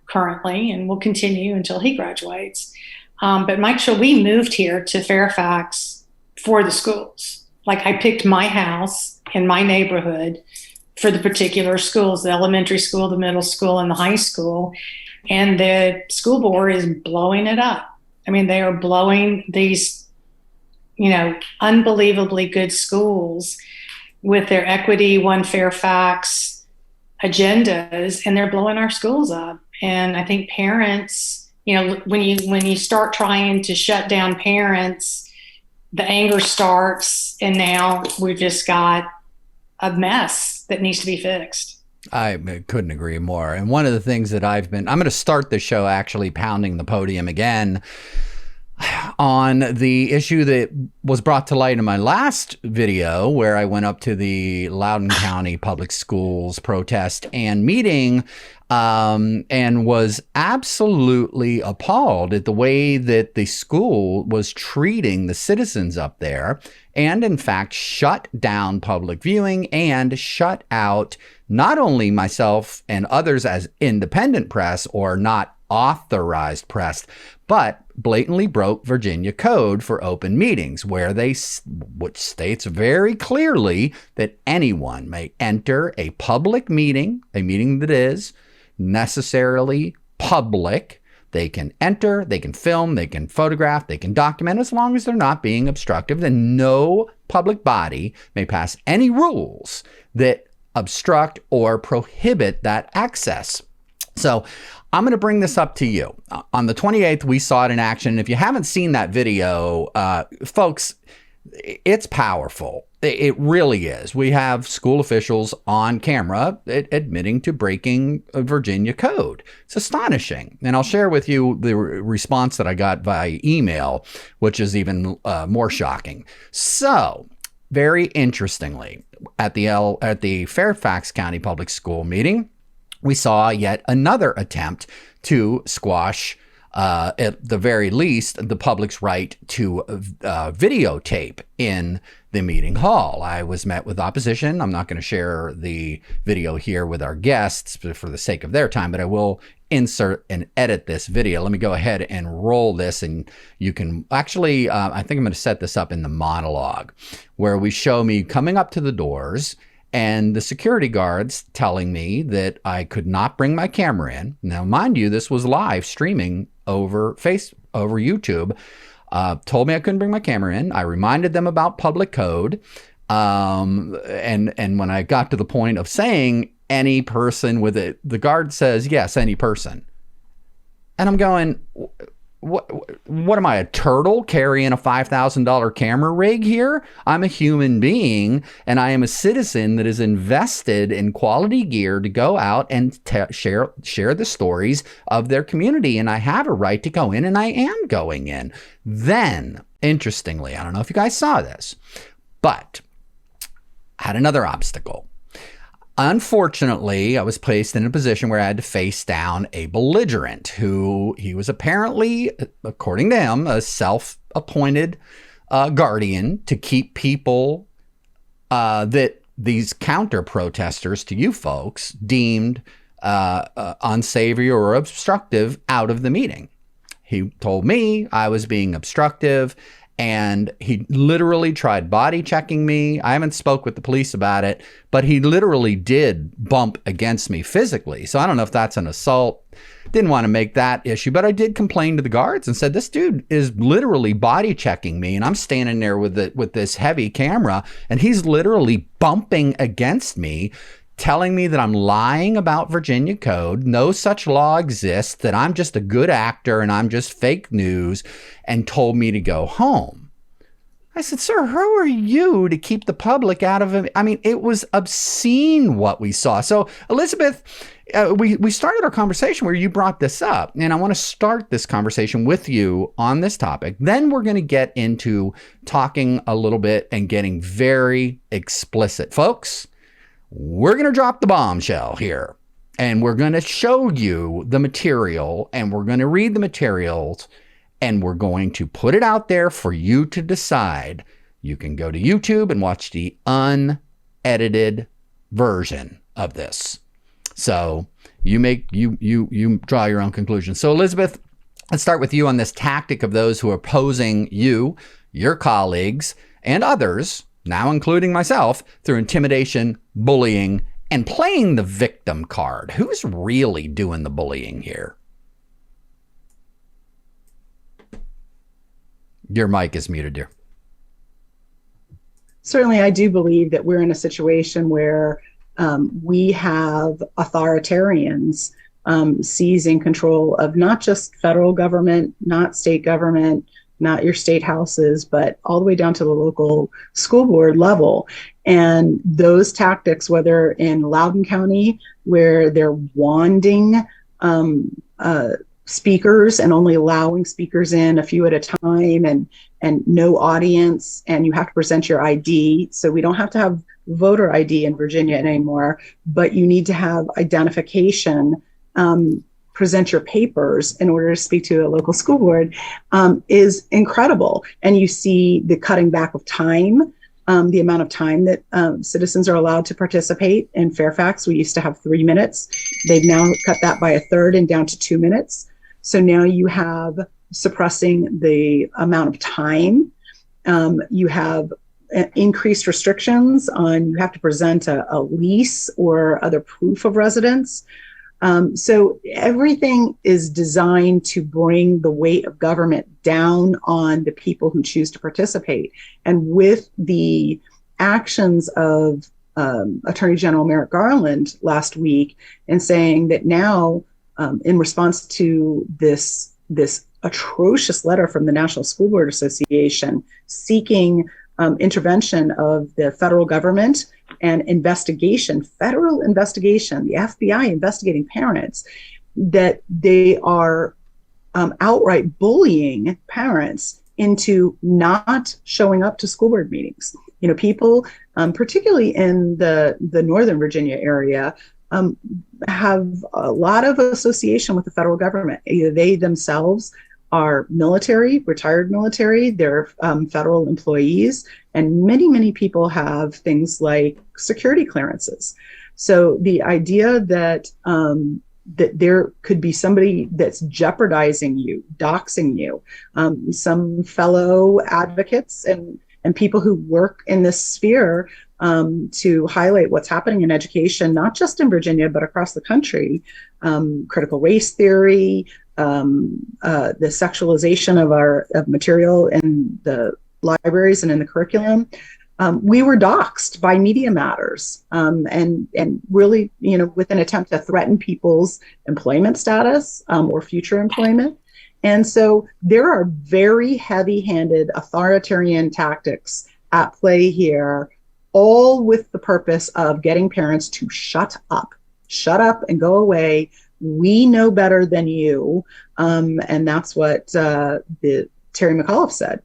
currently and will continue until he graduates. But we moved here to Fairfax for the schools. Like, I picked my house in my neighborhood for the particular schools, the elementary school, the middle school, and the high school. And the school board is blowing it up. I mean, they are blowing these, unbelievably good schools with their Equity One Fairfax agendas, and they're blowing our schools up. And I think parents, when you start trying to shut down parents, the anger starts, and now we've just got a mess that needs to be fixed. I couldn't agree more. And one of the things that I'm going to start the show actually pounding the podium again on the issue that was brought to light in my last video, where I went up to the Loudoun County Public Schools protest and meeting and was absolutely appalled at the way that the school was treating the citizens up there, and in fact shut down public viewing and shut out not only myself and others as independent press or not authorized press, but blatantly broke Virginia code for open meetings, which states very clearly that anyone may enter a public meeting, a meeting that is necessarily public. They can enter, they can film, they can photograph, they can document, as long as they're not being obstructive. Then no public body may pass any rules that obstruct or prohibit that access. So I'm going to bring this up to you. On the 28th, we saw it in action. If you haven't seen that video, folks, it's powerful. It really is. We have school officials on camera admitting to breaking a Virginia code. It's astonishing. And I'll share with you the response that I got via email, which is even more shocking. So, very interestingly, at the Fairfax County Public School meeting, we saw yet another attempt to squash, at the very least, the public's right to videotape in the meeting hall. I was met with opposition. I'm not going to share the video here with our guests for the sake of their time, but I will insert and edit this video. Let me go ahead and roll this, and you can actually, I think I'm going to set this up in the monologue where we show me coming up to the doors and the security guards telling me that I could not bring my camera in. Now, mind you, this was live streaming over YouTube. Told me I couldn't bring my camera in. I reminded them about public code. And when I got to the point of saying any person with it, the guard says, yes, any person. And I'm going, what am I, a turtle carrying a $5,000 camera rig here? I'm a human being, and I am a citizen that is invested in quality gear to go out and share the stories of their community, and I have a right to go in, and I am going in. Then, interestingly, I don't know if you guys saw this, but I had another obstacle. Unfortunately, I was placed in a position where I had to face down a belligerent who he was apparently, according to him, a self-appointed guardian to keep people that these counter-protesters to you folks deemed unsavory or obstructive out of the meeting. He told me I was being obstructive, and he literally tried body checking me. I haven't spoke with the police about it, but he literally did bump against me physically. So I don't know if that's an assault. Didn't want to make that issue, but I did complain to the guards and said, this dude is literally body checking me, and I'm standing there with this heavy camera, and he's literally bumping against me, telling me that I'm lying about Virginia code, no such law exists, that I'm just a good actor and I'm just fake news, and told me to go home. I said, sir, who are you to keep the public out of it? I mean, it was obscene what we saw. So, Elizabeth, we started our conversation where you brought this up, and I want to start this conversation with you on this topic. Then we're going to get into talking a little bit and getting very explicit. Folks, we're going to drop the bombshell here, and we're going to show you the material, and we're going to read the materials, and we're going to put it out there for you to decide. You can go to YouTube and watch the unedited version of this. So you draw your own conclusions. So Elizabeth, let's start with you on this tactic of those who are opposing you, your colleagues, and others, now including myself, through intimidation, bullying, and playing the victim card. Who's really doing the bullying here? Your mic is muted, dear. Certainly, I do believe that we're in a situation where we have authoritarians seizing control of not just federal government, not state government, not your state houses, but all the way down to the local school board level. And those tactics, whether in Loudoun County, where they're wanding speakers and only allowing speakers in a few at a time, and no audience, and you have to present your ID. So we don't have to have voter ID in Virginia anymore, but you need to have identification, present your papers in order to speak to a local school board, is incredible. And you see the cutting back of time, the amount of time that citizens are allowed to participate. In Fairfax, we used to have 3 minutes. They've now cut that by a third and down to 2 minutes. So now you have suppressing the amount of time. You have increased restrictions on, you have to present a lease or other proof of residence. So everything is designed to bring the weight of government down on the people who choose to participate. And with the actions of Attorney General Merrick Garland last week, in saying that now, in response to this atrocious letter from the National School Board Association seeking intervention of the federal government and federal investigation, the FBI investigating parents, that they are outright bullying parents into not showing up to school board meetings. People, particularly in the Northern Virginia area, have a lot of association with the federal government. Either they themselves are military, retired military, they're federal employees, and many people have things like security clearances. So the idea that that there could be somebody that's jeopardizing you, doxing you, some fellow advocates and people who work in this sphere to highlight what's happening in education, not just in Virginia, but across the country. Critical race theory, the sexualization of material in the libraries and in the curriculum. We were doxxed by Media Matters, and really, with an attempt to threaten people's employment status or future employment. And so there are very heavy-handed authoritarian tactics at play here, all with the purpose of getting parents to shut up and go away. We know better than you. And that's what Terry McAuliffe said.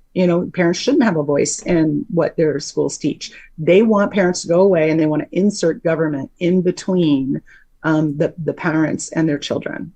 Parents shouldn't have a voice in what their schools teach. They want parents to go away, and they want to insert government in between the parents and their children.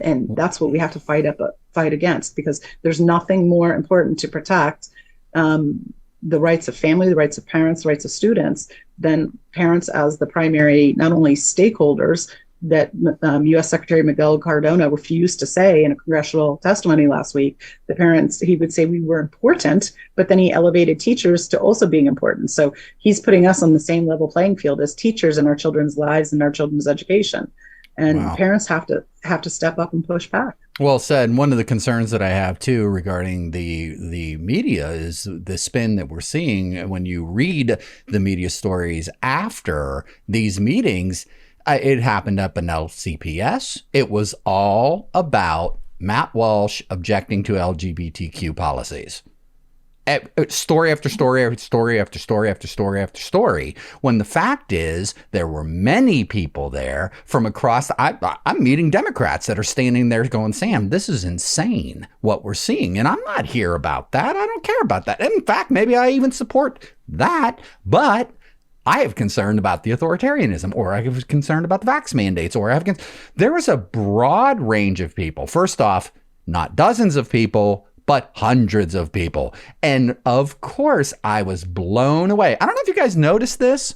And that's what we have to fight against, because there's nothing more important to protect the rights of family, the rights of parents, the rights of students, than parents as the primary, not only stakeholders that U.S. Secretary Miguel Cardona refused to say in a congressional testimony last week. The parents, he would say we were important, but then he elevated teachers to also being important. So he's putting us on the same level playing field as teachers in our children's lives and our children's education. And parents have to step up and push back. Well said. One of the concerns that I have too regarding the media is the spin that we're seeing when you read the media stories after these meetings. It happened up in FCPS. It was all about Matt Walsh objecting to LGBTQ policies. Story after story after story after story after story after story, when the fact is there were many people there from across. I'm meeting Democrats that are standing there going, Sam, this is insane what we're seeing. And I'm not here about that. I don't care about that. In fact, maybe I even support that. But I have concern about the authoritarianism, or I was concerned about the vax mandates, or there was a broad range of people. First off, not dozens of people, but hundreds of people. And of course, I was blown away. I don't know if you guys noticed this.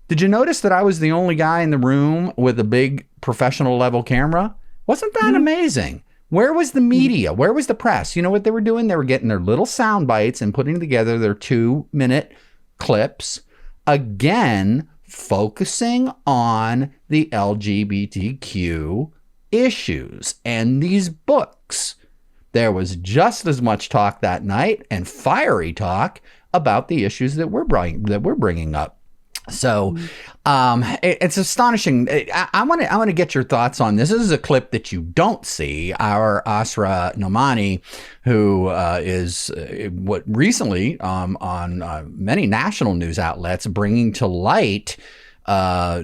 Did you notice that I was the only guy in the room with a big professional level camera? Wasn't that amazing? Where was the media? Where was the press? You know what they were doing? They were getting their little sound bites and putting together their 2-minute clips, again, focusing on the LGBTQ issues and these books. There was just as much talk that night, and fiery talk, about the issues that we're bringing up. So it's astonishing. I want to get your thoughts on this. This is a clip that you don't see. Our Asra Nomani, who is what recently on many national news outlets bringing to light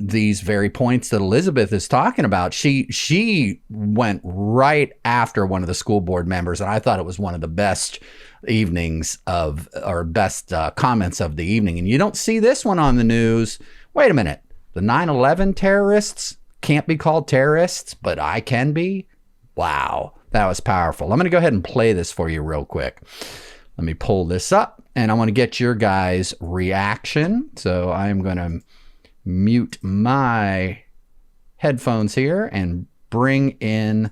these very points that Elizabeth is talking about. She went right after one of the school board members, and I thought it was one of the best best comments of the evening. And you don't see this one on the news. Wait a minute. The 9/11 terrorists can't be called terrorists, but I can be? Wow. That was powerful. I'm going to go ahead and play this for you real quick. Let me pull this up, and I want to get your guys' reaction. So I'm going to mute my headphones here and bring in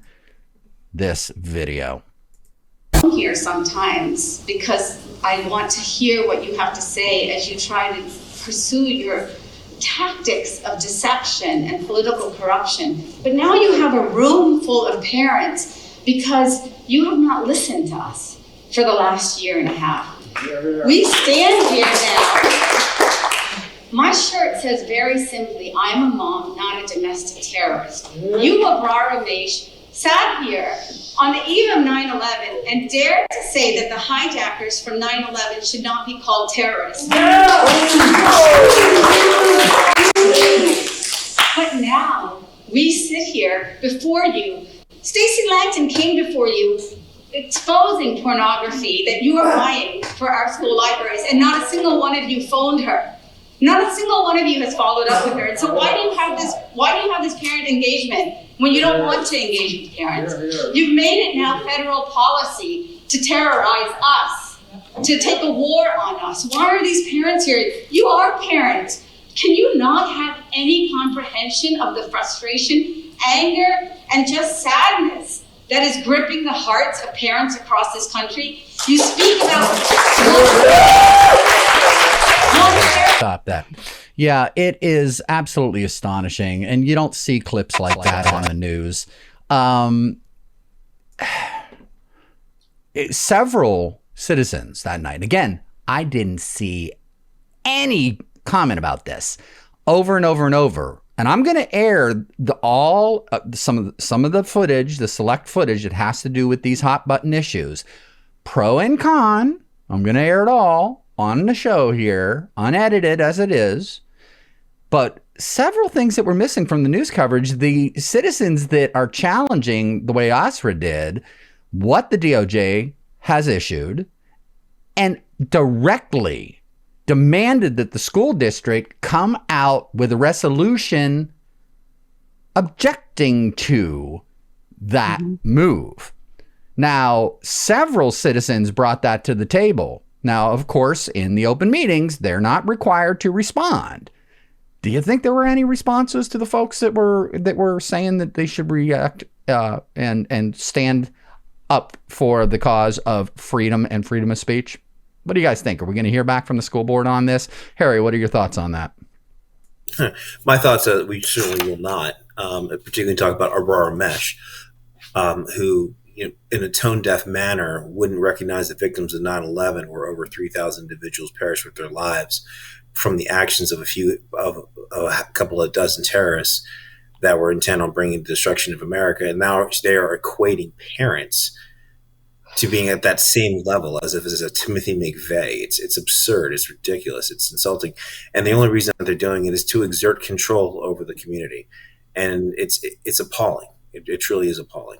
this video. Here sometimes because I want to hear what you have to say as you try to pursue your tactics of deception and political corruption. But now you have a room full of parents because you have not listened to us for the last year and a half. We stand here now. My shirt says very simply, I'm a mom, not a domestic terrorist. You, Abrara Maish, sat here on the eve of 9/11 and dared to say that the hijackers from 9/11 should not be called terrorists. But now we sit here before you. Stacey Langton came before you exposing pornography that you are buying for our school libraries, and not a single one of you phoned her. Not a single one of you has followed up with her. And so why do you have this parent engagement when you don't want to engage with parents? You've made it now federal policy to terrorize us, to take a war on us. Why are these parents here? You are parents. Can you not have any comprehension of the frustration, anger, and just sadness that is gripping the hearts of parents across this country? You speak about... Stop that. Yeah, it is absolutely astonishing. And you don't see clips like that on the news. Several citizens that night, again, I didn't see any comment about this over and over and over. And I'm going to air some of the footage, the select footage that has to do with these hot button issues. Pro and con, I'm going to air it all on the show here, unedited as it is. But several things that were missing from the news coverage, the citizens that are challenging the way Asra did, what the DOJ has issued, and directly demanded that the school district come out with a resolution objecting to that move. Now, several citizens brought that to the table. Now, of course, in the open meetings, they're not required to respond. Do you think there were any responses to the folks that were saying that they should react and stand up for the cause of freedom and freedom of speech? What do you guys think? Are we going to hear back from the school board on this? Harry, what are your thoughts on that? My thoughts are we certainly will not, particularly talk about Aurora Mesh, who, in a tone-deaf manner, wouldn't recognize the victims of 9/11, where over 3,000 individuals perished with their lives from the actions of a couple of dozen terrorists that were intent on bringing the destruction of America. And now they are equating parents to being at that same level as if it's a Timothy McVeigh. It's absurd. It's ridiculous. It's insulting. And the only reason that they're doing it is to exert control over the community. And it's appalling. It truly is appalling.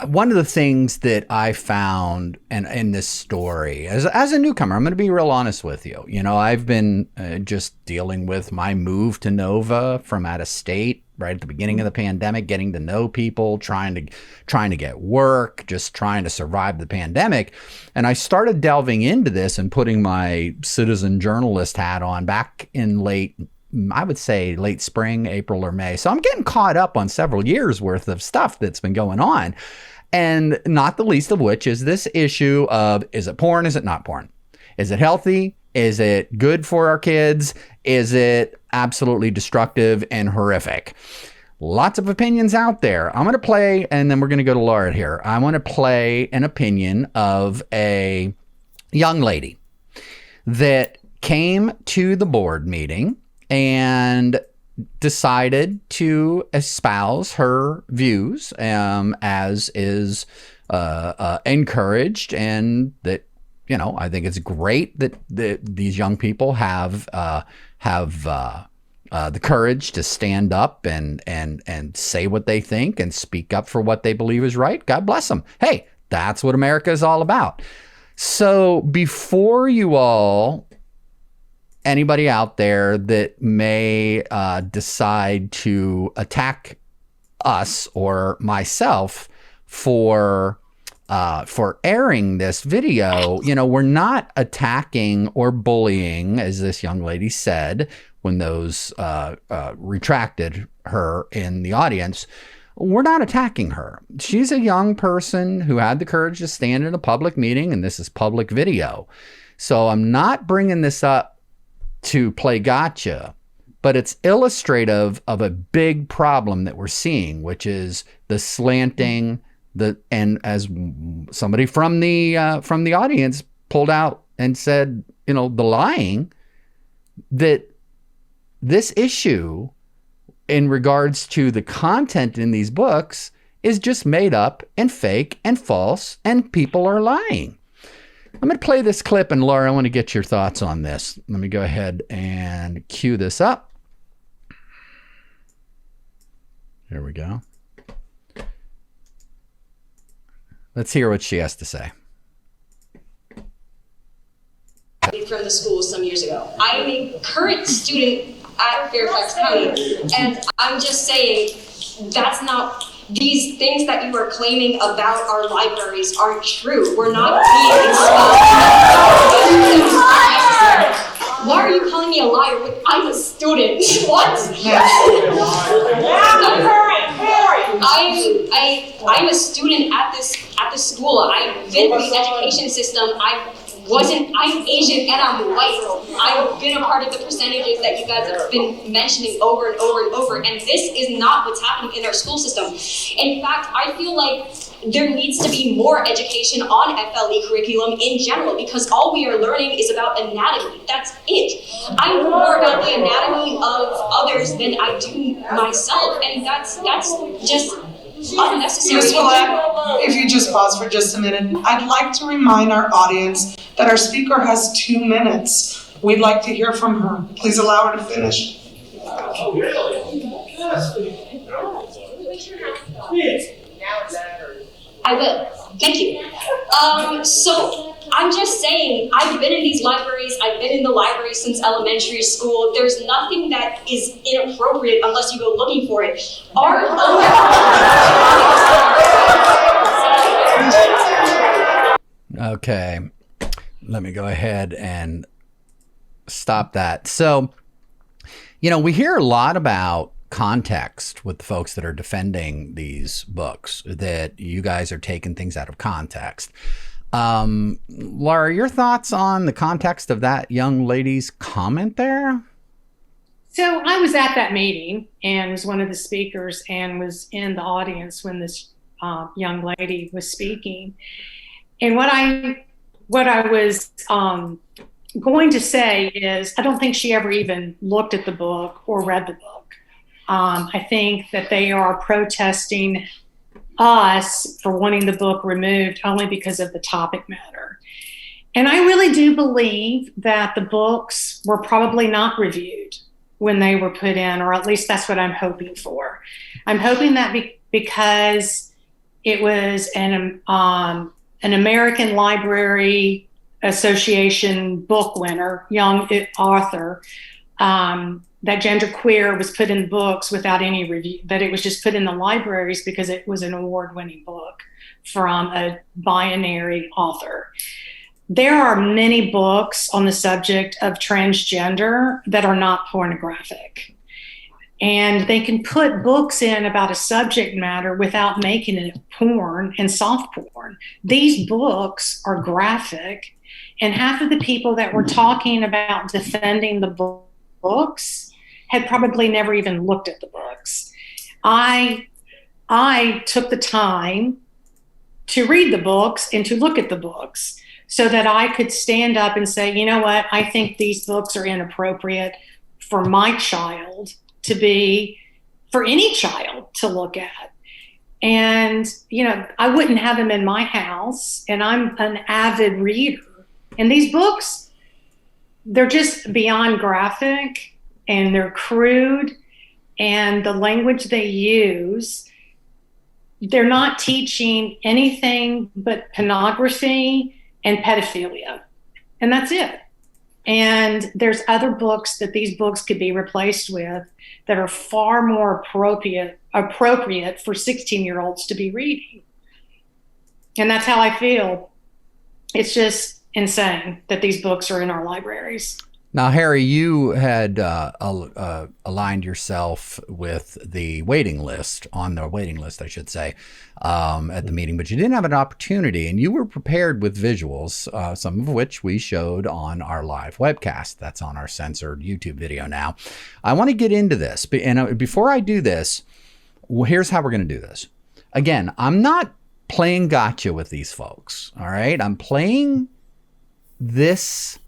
One of the things that I found in this story, as a newcomer, I'm going to be real honest with you. I've been just dealing with my move to Nova from out of state right at the beginning of the pandemic, getting to know people, trying to get work, just trying to survive the pandemic. And I started delving into this and putting my citizen journalist hat on back in late spring, April or May. So I'm getting caught up on several years worth of stuff that's been going on. And not the least of which is this issue of, is it porn? Is it not porn? Is it healthy? Is it good for our kids? Is it absolutely destructive and horrific? Lots of opinions out there. I'm going to play, and then we're going to go to Laura here. I want to play an opinion of a young lady that came to the board meeting and decided to espouse her views as is encouraged, and that, I think it's great that these young people have the courage to stand up and say what they think and speak up for what they believe is right. God bless them. Hey, that's what America is all about. So before you all, anybody out there that may decide to attack us or myself for airing this video, we're not attacking or bullying, as this young lady said when those retracted her in the audience. We're not attacking her. She's a young person who had the courage to stand in a public meeting, and this is public video. So I'm not bringing this up to play gotcha, but it's illustrative of a big problem that we're seeing, which is the slanting, and as somebody from the audience pulled out and said, the lying, that this issue in regards to the content in these books is just made up and fake and false, and people are lying. I'm going to play this clip, and Laura, I want to get your thoughts on this. Let me go ahead and cue this up. Here we go. Let's hear what she has to say. From the school some years ago. I am a current student at Fairfax County, and I'm just saying that's not, these things that you are claiming about our libraries aren't true. We're not being exposed. Why are you calling me a liar when I'm a student? What? I'm a student at this school. I've been through the education system. I'm Asian and I'm white. I've been a part of the percentages that you guys have been mentioning over and over and over, and this is not what's happening in our school system. In fact, I feel like there needs to be more education on FLE curriculum in general, because all we are learning is about anatomy. That's it. I know more about the anatomy of others than I do myself, and that's just unnecessary. Ms. Willett, if you just pause for just a minute, I'd like to remind our audience that our speaker has 2 minutes. We'd like to hear from her. Please allow her to finish. Oh, really? I will. Thank you. So I'm just saying, I've been in these libraries, I've been in the library since elementary school. There's nothing that is inappropriate unless you go looking for it. Okay, let me go ahead and stop that. So, we hear a lot about context with the folks that are defending these books, that you guys are taking things out of context. Laura, your thoughts on the context of that young lady's comment there? So I was at that meeting and was one of the speakers and was in the audience when this young lady was speaking. And what I was going to say is, I don't think she ever even looked at the book or read the book. I think that they are protesting us for wanting the book removed only because of the topic matter. And I really do believe that the books were probably not reviewed when they were put in, or at least that's what I'm hoping for. I'm hoping that because it was an American Library Association book winner, young author, that genderqueer was put in books without any review, that it was just put in the libraries because it was an award-winning book from a binary author. There are many books on the subject of transgender that are not pornographic. And they can put books in about a subject matter without making it porn and soft porn. These books are graphic, and half of the people that were talking about defending the books had probably never even looked at the books. I took the time to read the books and to look at the books so that I could stand up and say, you know what, I think these books are inappropriate for my child to be, for any child to look at. And, I wouldn't have them in my house, and I'm an avid reader. And these books, they're just beyond graphic, and they're crude, and the language they use, they're not teaching anything but pornography and pedophilia. And that's it. And there's other books that these books could be replaced with that are far more appropriate for 16-year-olds to be reading. And that's how I feel. It's just insane that these books are in our libraries. Now, Harry, you had aligned yourself with the waiting list, on the waiting list, I should say, at the meeting, but you didn't have an opportunity, and you were prepared with visuals, some of which we showed on our live webcast. That's on our censored YouTube video now. I want to get into this, and before I do this, here's how we're going to do this. Again, I'm not playing gotcha with these folks, all right? I'm playing this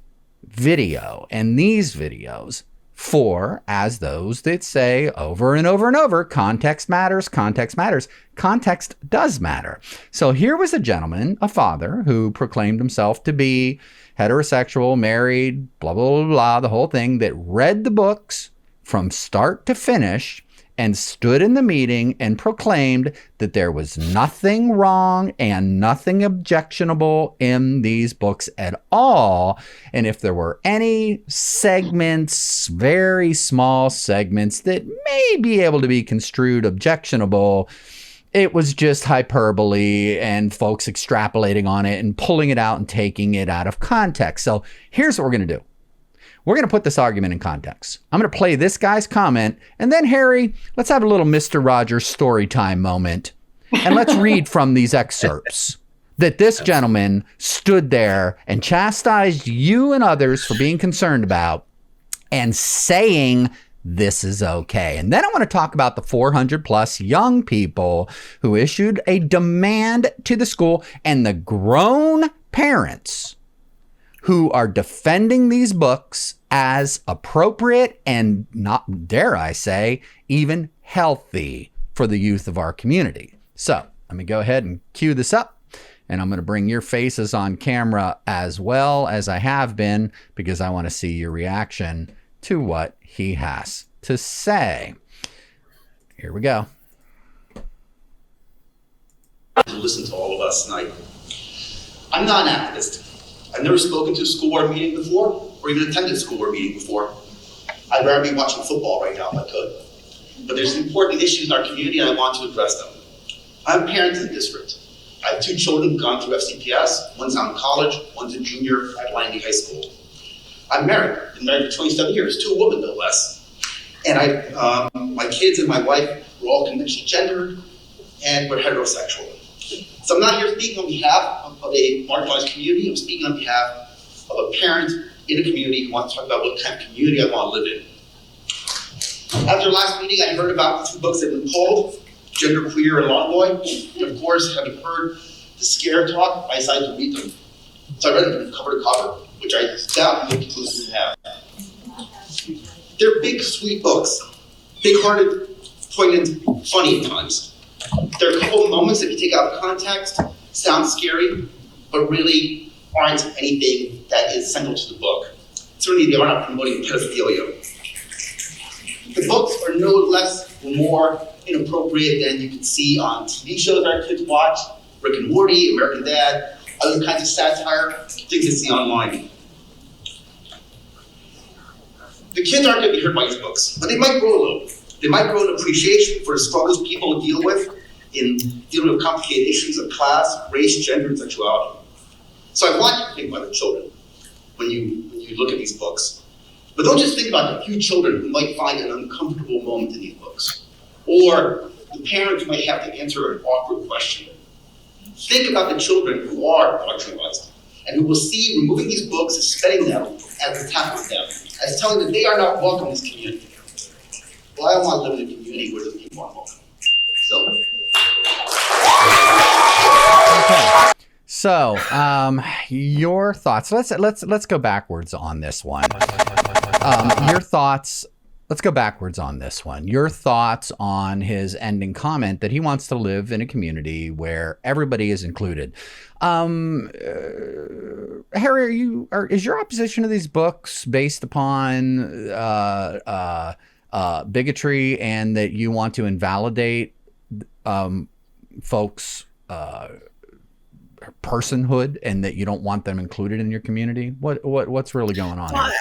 video and these videos for, as those that say over and over and over, context matters, context matters. Context does matter. So here was a gentleman, a father, who proclaimed himself to be heterosexual, married, blah, blah, blah, blah, the whole thing, that read the books from start to finish and stood in the meeting and proclaimed that there was nothing wrong and nothing objectionable in these books at all. And if there were any segments, very small segments, that may be able to be construed objectionable, it was just hyperbole and folks extrapolating on it and pulling it out and taking it out of context. So here's what we're going to do. We're going to put this argument in context. I'm going to play this guy's comment, and then, Harry, let's have a little Mr. Rogers story time moment, and let's read from these excerpts that this gentleman stood there and chastised you and others for being concerned about and saying this is okay. And then I want to talk about the 400 plus young people who issued a demand to the school and the grown parents who are defending these books as appropriate and, not, dare I say, even healthy for the youth of our community. So let me go ahead and cue this up, and I'm going to bring your faces on camera as well as I have been, because I want to see your reaction to what he has to say. Here we go. To listen to all of us tonight. I'm not an activist. I've never spoken to a school board meeting before, or even attended a school board meeting before. I'd rather be watching football right now if I could. But there's important issues in our community and I want to address them. I'm a parent in the district. I have 2 children who've gone through FCPS. One's now in college, one's a junior at Langley High School. I'm married, been married for 27 years, to a woman no less. And my kids and my wife were all conventionally gendered, and we're heterosexual. So I'm not here speaking on behalf of a marginalized community. I'm speaking on behalf of a parent in a community who wants to talk about what kind of community I want to live in. After last meeting, I heard about the 2 books that have been pulled, Gender Queer and Lawn Boy. And of course, having heard the scare talk, I decided to read them. So I read them from cover to cover, which I doubt most people who have. They're big, sweet books. Big-hearted, poignant, funny at times. There are a couple of moments that you take out of context, sound scary, but really aren't anything that is central to the book. Certainly, they are not promoting pedophilia. The books are no less or more inappropriate than you can see on TV shows our kids watch, Rick and Morty, American Dad, other kinds of satire, things you see online. The kids aren't going to be hurt by these books, but they might grow a little. They might grow an appreciation for the struggles people deal with in dealing with complicated issues of class, race, gender, and sexuality. So I want you to think about the children when you look at these books. But don't just think about the few children who might find an uncomfortable moment in these books, or the parents who might have to answer an awkward question. Think about the children who are marginalized and who will see removing these books as spitting them, as attacking them, as telling them they are not welcome in this community. Well, I don't want to live in a community where those people aren't welcome. So, your thoughts. Let's go backwards on this one. Your thoughts. Let's go backwards on this one. Your thoughts on his ending comment that he wants to live in a community where everybody is included. Harry, is your opposition to these books based upon bigotry, and that you want to invalidate folks' personhood, and that you don't want them included in your community? What's really going on? Well,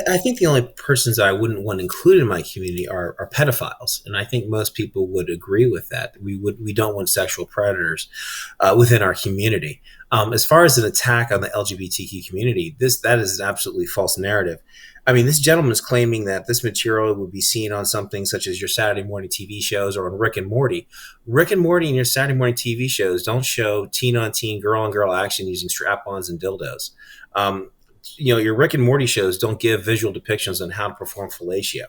I think the only persons that I wouldn't want included in my community are pedophiles, and I think most people would agree with that. We don't want sexual predators within our community. As far as an attack on the LGBTQ community, that is an absolutely false narrative. I mean, this gentleman is claiming that this material would be seen on something such as your Saturday morning TV shows or on Rick and Morty. Rick and Morty and your Saturday morning TV shows don't show teen-on-teen, girl-on-girl action using strap-ons and dildos. Your Rick and Morty shows don't give visual depictions on how to perform fellatio.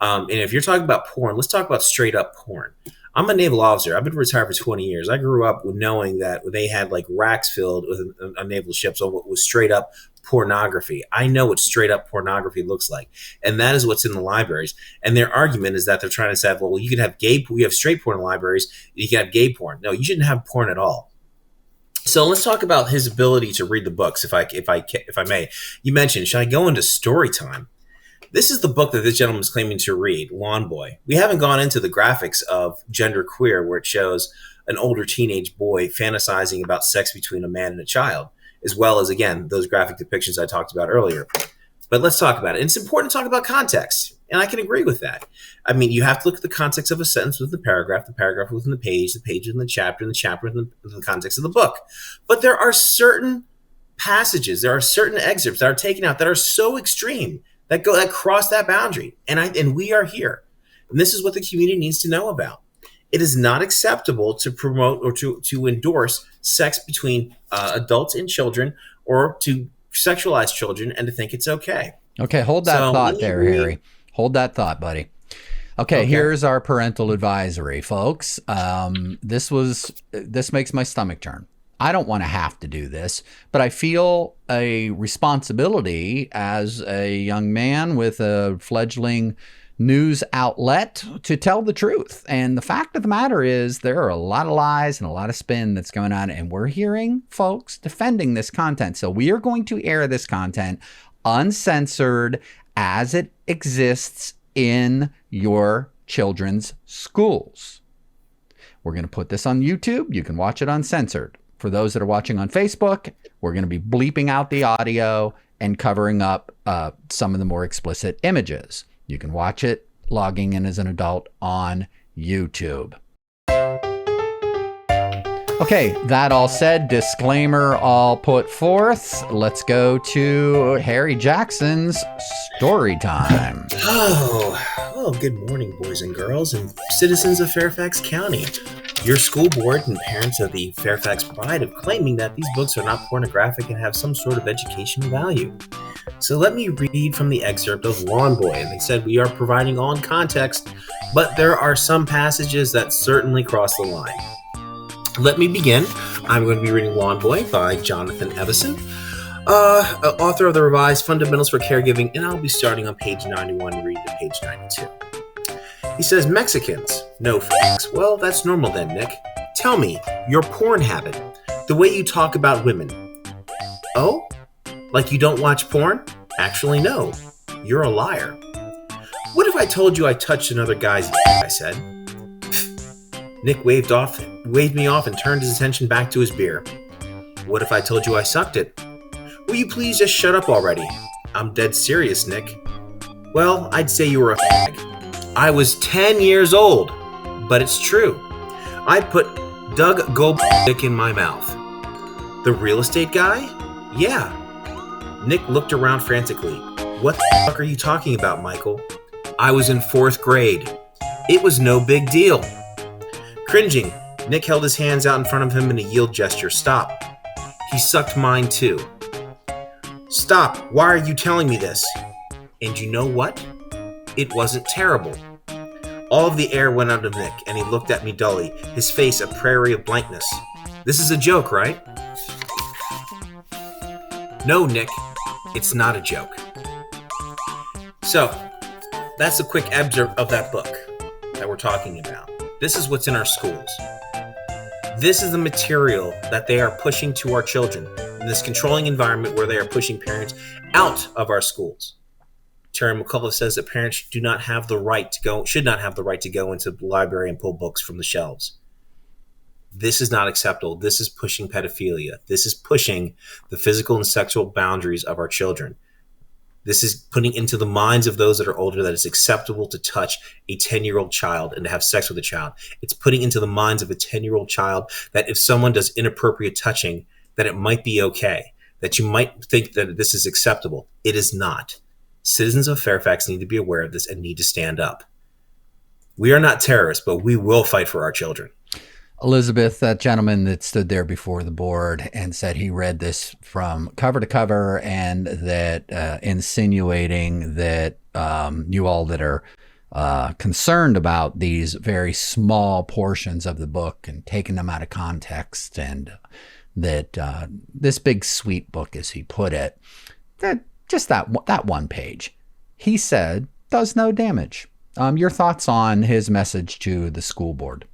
And if you're talking about porn, let's talk about straight-up porn. I'm a naval officer. I've been retired for 20 years. I grew up with knowing that they had like racks filled with naval ships on what was straight up pornography. I know what straight up pornography looks like. And that is what's in the libraries. And their argument is that they're trying to say, well, you can have we have straight porn in the libraries. You can have gay porn. No, you shouldn't have porn at all. So let's talk about his ability to read the books, if I may. You mentioned, should I go into story time? This is the book that this gentleman is claiming to read, Lawn Boy. We haven't gone into the graphics of Gender Queer, where it shows an older teenage boy fantasizing about sex between a man and a child, as well as, again, those graphic depictions I talked about earlier. But let's talk about it. And it's important to talk about context, and I can agree with that. I mean, you have to look at the context of a sentence within the paragraph within the page within the chapter within the context of the book. But there are certain passages, there are certain excerpts that are taken out that are so extreme that cross that boundary, and we are here. And this is what the community needs to know about. It is not acceptable to promote or to endorse sex between adults and children, or to sexualize children and to think it's okay. Okay, hold that thought there, Harry. Hold that thought, buddy. Okay, here's our parental advisory, folks. This makes my stomach turn. I don't want to have to do this, but I feel a responsibility as a young man with a fledgling news outlet to tell the truth. And the fact of the matter is there are a lot of lies and a lot of spin that's going on, and we're hearing folks defending this content. So we are going to air this content uncensored as it exists in your children's schools. We're going to put this on YouTube. You can watch it uncensored. For those that are watching on Facebook, we're going to be bleeping out the audio and covering up some of the more explicit images. You can watch it logging in as an adult on YouTube. Okay, that all said, disclaimer all put forth. Let's go to Harry Jackson's story time. Oh, good morning, boys and girls and citizens of Fairfax County. Your school board and parents of the Fairfax Pride are claiming that these books are not pornographic and have some sort of educational value. So let me read from the excerpt of Lawn Boy. And they said we are providing all in context, but there are some passages that certainly cross the line. Let me begin. I'm going to be reading Lawn Boy by Jonathan Evison, author of the revised Fundamentals for Caregiving, and I'll be starting on page 91 and reading to page 92. He says, Mexicans. No facts. Well, that's normal then, Nick. Tell me, your porn habit, the way you talk about women. Oh? Like you don't watch porn? Actually, no. You're a liar. What if I told you I touched another guy's I said. Nick waved me off and turned his attention back to his beer. What if I told you I sucked it? Will you please just shut up already? I'm dead serious, Nick. Well, I'd say you were a fag. I was 10 years old, but it's true. I put Doug Goldberg in my mouth. The real estate guy? Yeah. Nick looked around frantically. What the fuck are you talking about, Michael? I was in 4th grade. It was no big deal. Cringing, Nick held his hands out in front of him in a yield gesture. Stop. He sucked mine too. Stop. Why are you telling me this? And you know what? It wasn't terrible. All of the air went out of Nick, and he looked at me dully, his face a prairie of blankness. This is a joke, right? No, Nick, it's not a joke. So, that's a quick excerpt of that book that we're talking about. This is what's in our schools. This is the material that they are pushing to our children in this controlling environment where they are pushing parents out of our schools. Terry McCullough says that parents should not have the right to go into the library and pull books from the shelves. This is not acceptable. This is pushing pedophilia. This is pushing the physical and sexual boundaries of our children. This is putting into the minds of those that are older that it's acceptable to touch a 10-year-old child and to have sex with a child. It's putting into the minds of a 10-year-old child that if someone does inappropriate touching, that it might be okay, that you might think that this is acceptable. It is not. Citizens of Fairfax need to be aware of this and need to stand up. We are not terrorists, but we will fight for our children. Elizabeth, that gentleman that stood there before the board and said he read this from cover to cover and that insinuating that you all that are concerned about these very small portions of the book and taking them out of context and that this big sweet book, as he put it, just that one page, he said does no damage. Your thoughts on his message to the school board?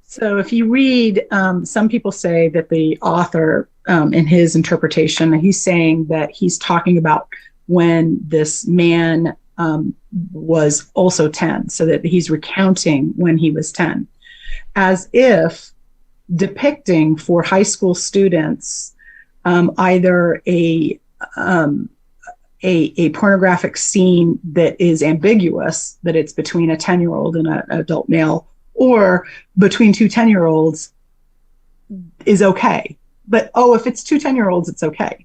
So if you read, some people say that the author, in his interpretation, he's saying that he's talking about when this man was also 10, so that he's recounting when he was 10, as if depicting for high school students either a pornographic scene that is ambiguous, that it's between a 10-year-old and an adult male, or between two 10-year-olds is okay. But, if it's two 10-year-olds, it's okay.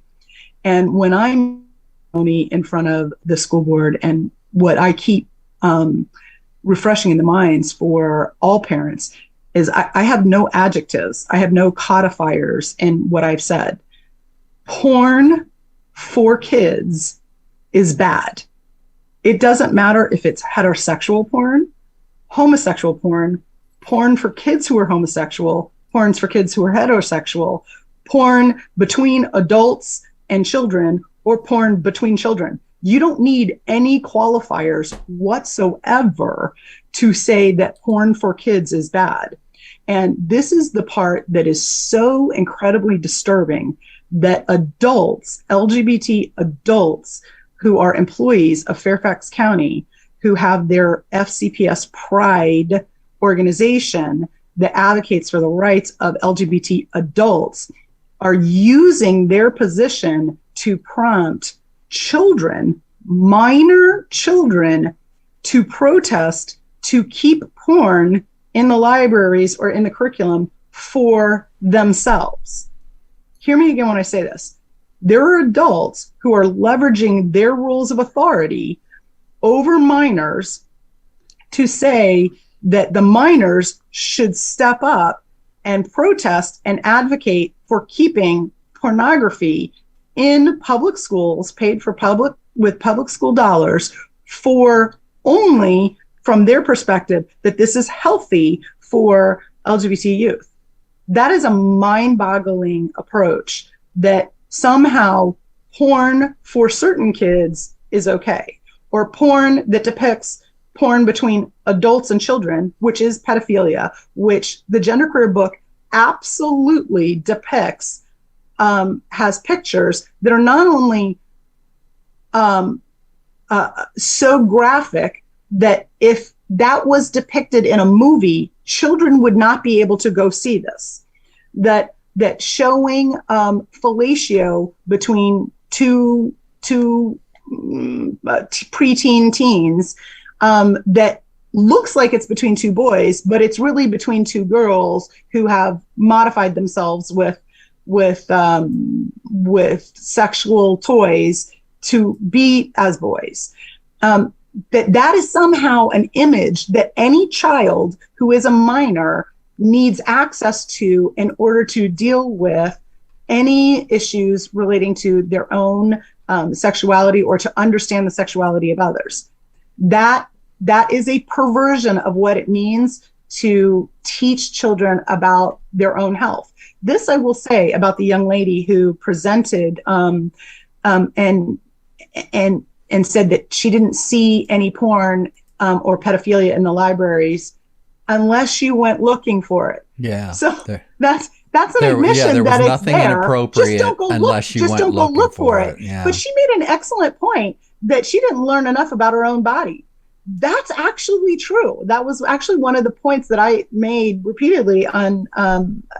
And when I'm in front of the school board, and what I keep refreshing in the minds for all parents is I have no adjectives. I have no codifiers in what I've said. Porn for kids is bad. It doesn't matter if it's heterosexual porn, homosexual porn, porn for kids who are homosexual, porns for kids who are heterosexual, porn between adults and children, or porn between children. You don't need any qualifiers whatsoever to say that porn for kids is bad. And this is the part that is so incredibly disturbing, that adults, LGBT adults who are employees of Fairfax County, who have their FCPS Pride organization that advocates for the rights of LGBT adults, are using their position to prompt children, minor children, to protest to keep porn in the libraries or in the curriculum for themselves. Hear me again when I say this. There are adults who are leveraging their rules of authority over minors to say that the minors should step up and protest and advocate for keeping pornography in public schools, paid for with public school dollars, for only from their perspective that this is healthy for LGBT youth. That is a mind-boggling approach, that somehow porn for certain kids is okay, or porn that depicts porn between adults and children, which is pedophilia, which the genderqueer book absolutely depicts, has pictures that are not only so graphic that if that was depicted in a movie, children would not be able to go see this. That showing fellatio between two preteen teens, that looks like it's between two boys, but it's really between two girls who have modified themselves with sexual toys to be as boys. That is somehow an image that any child who is a minor needs access to in order to deal with any issues relating to their own sexuality, or to understand the sexuality of others. That is a perversion of what it means to teach children about their own health. This I will say about the young lady who presented and said that she didn't see any porn or pedophilia in the libraries unless you went looking for it. Yeah. So that's an admission there was that it's nothing there. inappropriate Just don't go unless you went look for it. Yeah. But she made an excellent point that she didn't learn enough about her own body. That's actually true. That was actually one of the points that I made repeatedly on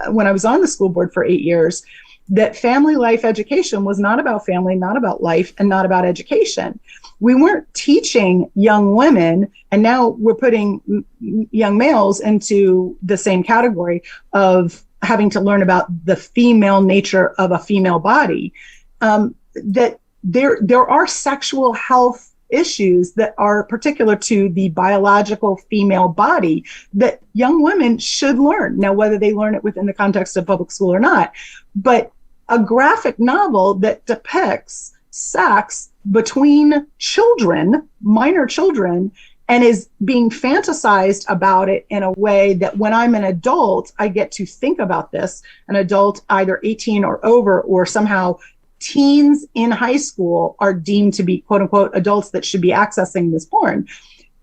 when I was on the school board for 8 years, that family life education was not about family, not about life, and not about education. We weren't teaching young women, and now we're putting young males into the same category of having to learn about the female nature of a female body. That there are sexual health issues that are particular to the biological female body that young women should learn. Now, whether they learn it within the context of public school or not, but a graphic novel that depicts sex between children, minor children, and is being fantasized about it in a way that when I'm an adult, I get to think about this, an adult either 18 or over, or somehow teens in high school are deemed to be quote unquote adults that should be accessing this porn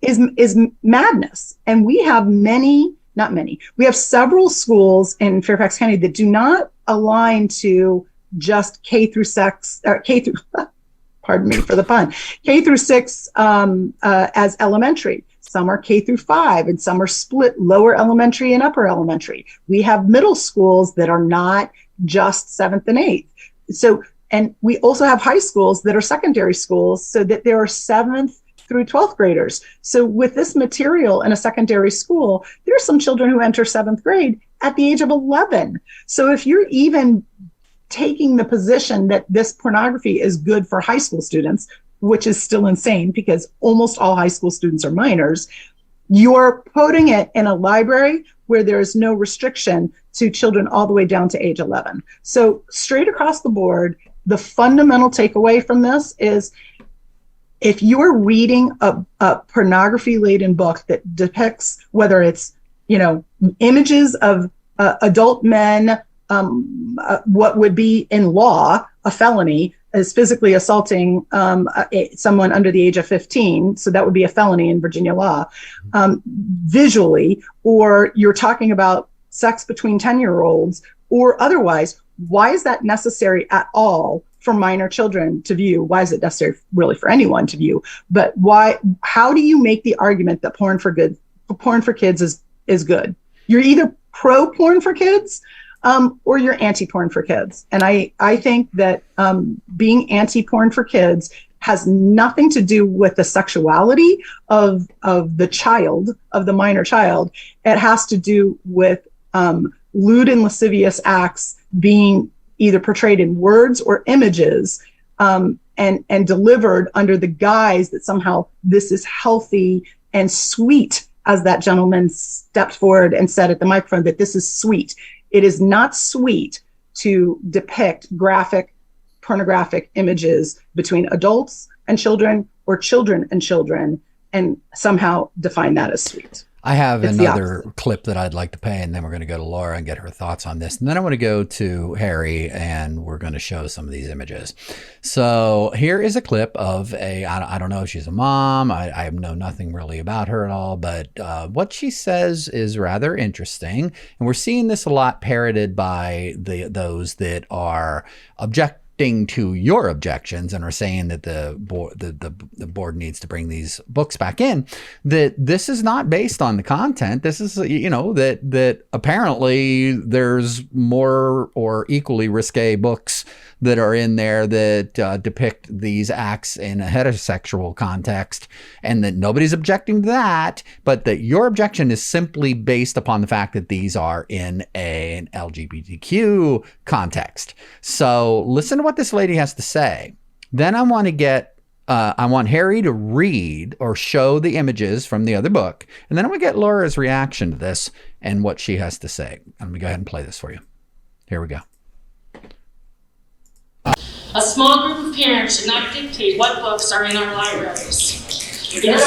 is madness. And we have we have several schools in Fairfax County that do not align to just K through pardon me for the pun, K through 6 as elementary. Some are K through 5, and some are split lower elementary and upper elementary. We have middle schools that are not just 7th and 8th. So, and we also have high schools that are secondary schools, so that there are 7th through 12th graders. So with this material in a secondary school, there are some children who enter 7th grade at the age of 11. So if you're even taking the position that this pornography is good for high school students, which is still insane because almost all high school students are minors, you're putting it in a library where there is no restriction to children all the way down to age 11. So straight across the board, the fundamental takeaway from this is if you're reading a pornography-laden book that depicts, whether it's, images of adult men, what would be in law a felony is physically assaulting someone under the age of 15. So that would be a felony in Virginia law, visually, or you're talking about sex between 10-year-olds or otherwise. Why is that necessary at all for minor children to view? Why is it necessary really for anyone to view? But how do you make the argument that porn for kids is good? You're either pro porn for kids, or you're anti-porn for kids. And I think that being anti-porn for kids has nothing to do with the sexuality of the child, of the minor child. It has to do with lewd and lascivious acts being either portrayed in words or images, and delivered under the guise that somehow this is healthy and sweet, as that gentleman stepped forward and said at the microphone that this is sweet. It is not sweet to depict graphic, pornographic images between adults and children or children and children and somehow define that as sweet. I have another clip that I'd like to play, and then we're going to go to Laura and get her thoughts on this. And then I want to go to Harry, and we're going to show some of these images. So here is a clip of I don't know if she's a mom. I know nothing really about her at all, but what she says is rather interesting. And we're seeing this a lot parroted by those that are objecting to your objections and are saying that the board needs to bring these books back in, that this is not based on the content. This is, that apparently there's more or equally risque books that are in there that depict these acts in a heterosexual context, and that nobody's objecting to that, but that your objection is simply based upon the fact that these are in an LGBTQ context. So listen to what this lady has to say. Then I want Harry to read or show the images from the other book, and then I'm going to get Laura's reaction to this and what she has to say. Let me go ahead and play this for you. Here we go. A small group of parents should not dictate what books are in our libraries. It is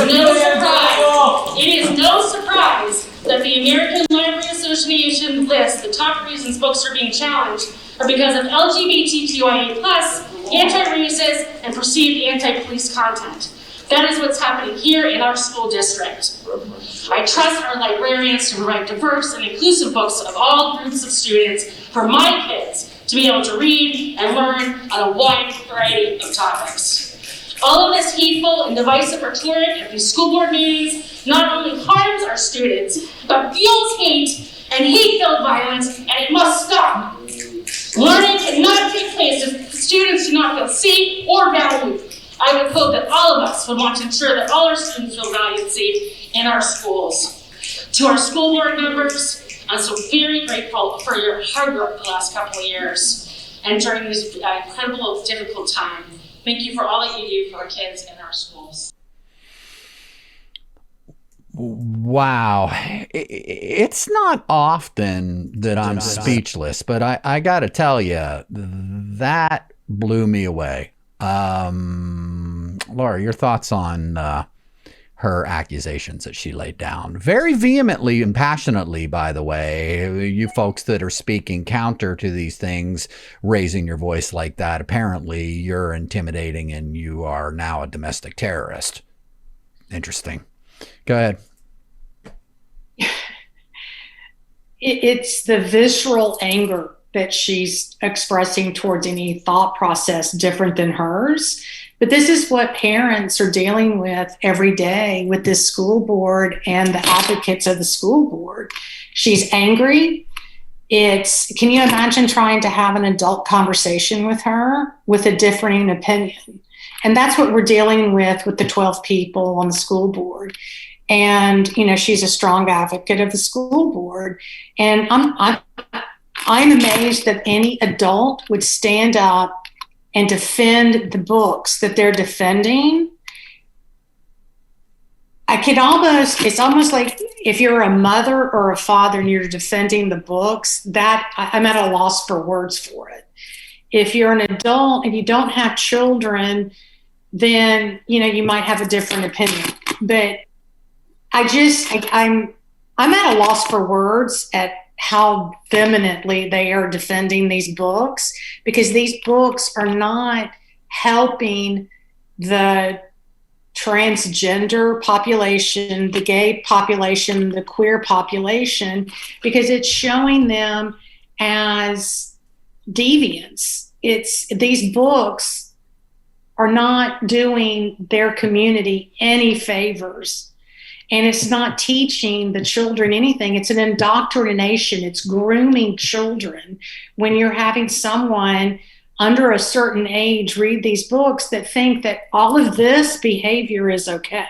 no surprise that the American Library Association lists the top reasons books are being challenged are because of LGBTQIA+, anti-racist, and perceived anti-police content. That is what's happening here in our school district. I trust our librarians to provide diverse and inclusive books of all groups of students for my kids to be able to read and learn on a wide variety of topics. All of this hateful and divisive rhetoric at these school board meetings not only harms our students, but fuels hate and hate-filled violence, and it must stop. Learning cannot take place if students do not feel safe or valued. I would hope that all of us would want to ensure that all our students feel valued and safe in our schools. To our school board members, I'm so very grateful for your hard work the last couple of years and during this incredible, difficult time. Thank you for all that you do for our kids in our schools. Wow. It's not often that I'm speechless, but I got to tell you, that blew me away. Laura, your thoughts on her accusations that she laid down very vehemently and passionately, by the way. You folks that are speaking counter to these things, raising your voice like that, apparently you're intimidating and you are now a domestic terrorist. Interesting. Go ahead. It's the visceral anger that she's expressing towards any thought process different than hers. But this is what parents are dealing with every day with this school board and the advocates of the school board. She's angry. Can you imagine trying to have an adult conversation with her with a differing opinion? And that's what we're dealing with the 12 people on the school board. And, she's a strong advocate of the school board. And I'm amazed that any adult would stand up and defend the books that they're defending. It's almost like if you're a mother or a father and you're defending the books, that I'm at a loss for words for it. If you're an adult and you don't have children, then, you might have a different opinion. But I'm at a loss for words at how vehemently they are defending these books, because these books are not helping the transgender population, the gay population, the queer population, because it's showing them as deviants. These books are not doing their community any favors. And it's not teaching the children anything. It's an indoctrination. It's grooming children when you're having someone under a certain age read these books that think that all of this behavior is okay,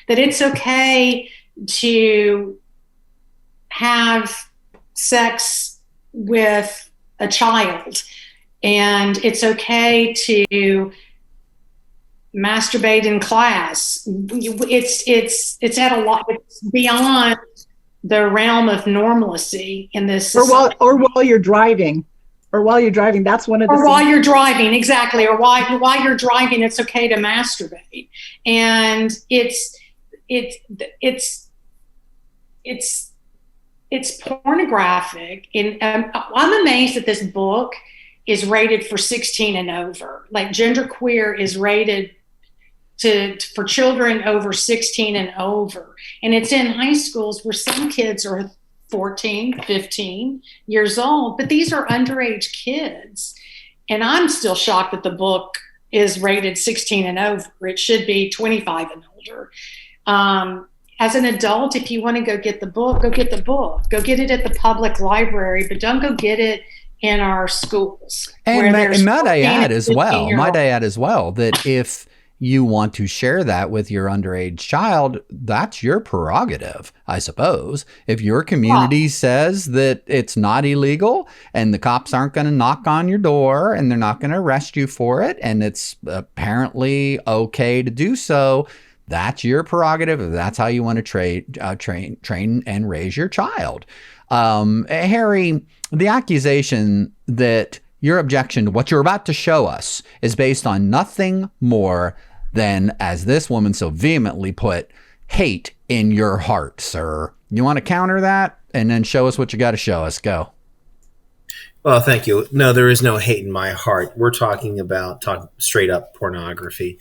that it's okay to have sex with a child, and it's okay to masturbate in class. It's at a lot. It's beyond the realm of normalcy in this. Or while you're driving, that's one of the. Or while you're driving, exactly. Or while you're driving, it's okay to masturbate, and it's pornographic. I'm amazed that this book is rated for 16 and over. Like genderqueer is rated for children over 16 and over. And it's in high schools where some kids are 14, 15 years old, but these are underage kids. And I'm still shocked that the book is rated 16 and over. It should be 25 and older. As an adult, if you want to go get the book, go get the book. Go get it at the public library, but don't go get it in our schools. And might I add as well that if you want to share that with your underage child, that's your prerogative, I suppose. If your community says that it's not illegal and the cops aren't going to knock on your door and they're not going to arrest you for it, and it's apparently okay to do so, that's your prerogative. If that's how you want to train and raise your child. Harry, the accusation that your objection to what you're about to show us is based on nothing more than, as this woman so vehemently put, hate in your heart, sir. You want to counter that and then show us what you got to show us? Go. Well, thank you. No, there is no hate in my heart. We're talking straight up pornography.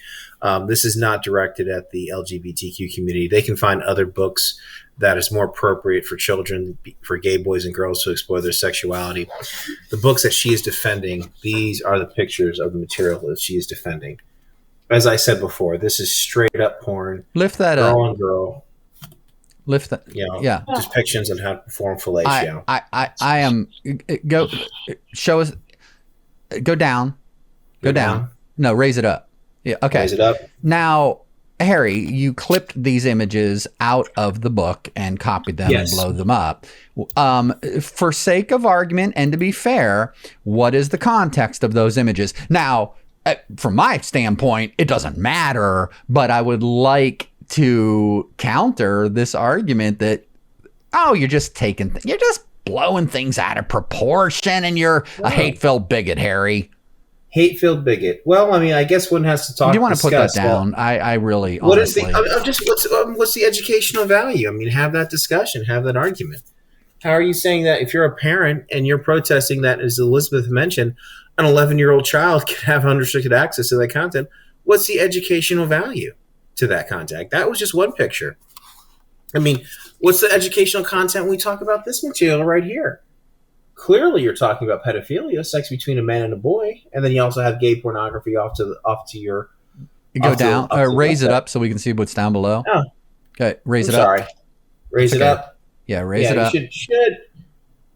This is not directed at the LGBTQ community. They can find other books that is more appropriate for children, for gay boys and girls to explore their sexuality. The books that she is defending, these are the pictures of the material that she is defending. As I said before, this is straight up porn. Lift that up. Girl on girl. Lift that. Yeah. Depictions on how to perform fellatio. I am. Go. Show us. Go down. Go down. No, raise it up. Yeah. Okay. Raise it up. Now, Harry, you clipped these images out of the book and copied them and blow them up. For sake of argument and to be fair, what is the context of those images? Now, from my standpoint, it doesn't matter, but I would like to counter this argument that, you're just you're just blowing things out of proportion and you're a hate-filled bigot, Harry. Hate-filled bigot. Well, I mean, I guess one has to talk. Do you want to put that down? Well, I really what honestly. is the? I'm just what's the educational value? I mean, have that discussion, have that argument. How are you saying that if you're a parent and you're protesting that, as Elizabeth mentioned, an 11-year-old child can have unrestricted access to that content? What's the educational value to that content? That was just one picture. I mean, what's the educational content when we talk about this material right here? Clearly, you're talking about pedophilia, sex between a man and a boy, and then you also have gay pornography off to your. You go down, raise it up so we can see what's down below. Oh, okay, raise it up. Sorry, raise it up. Yeah, raise it up. You should.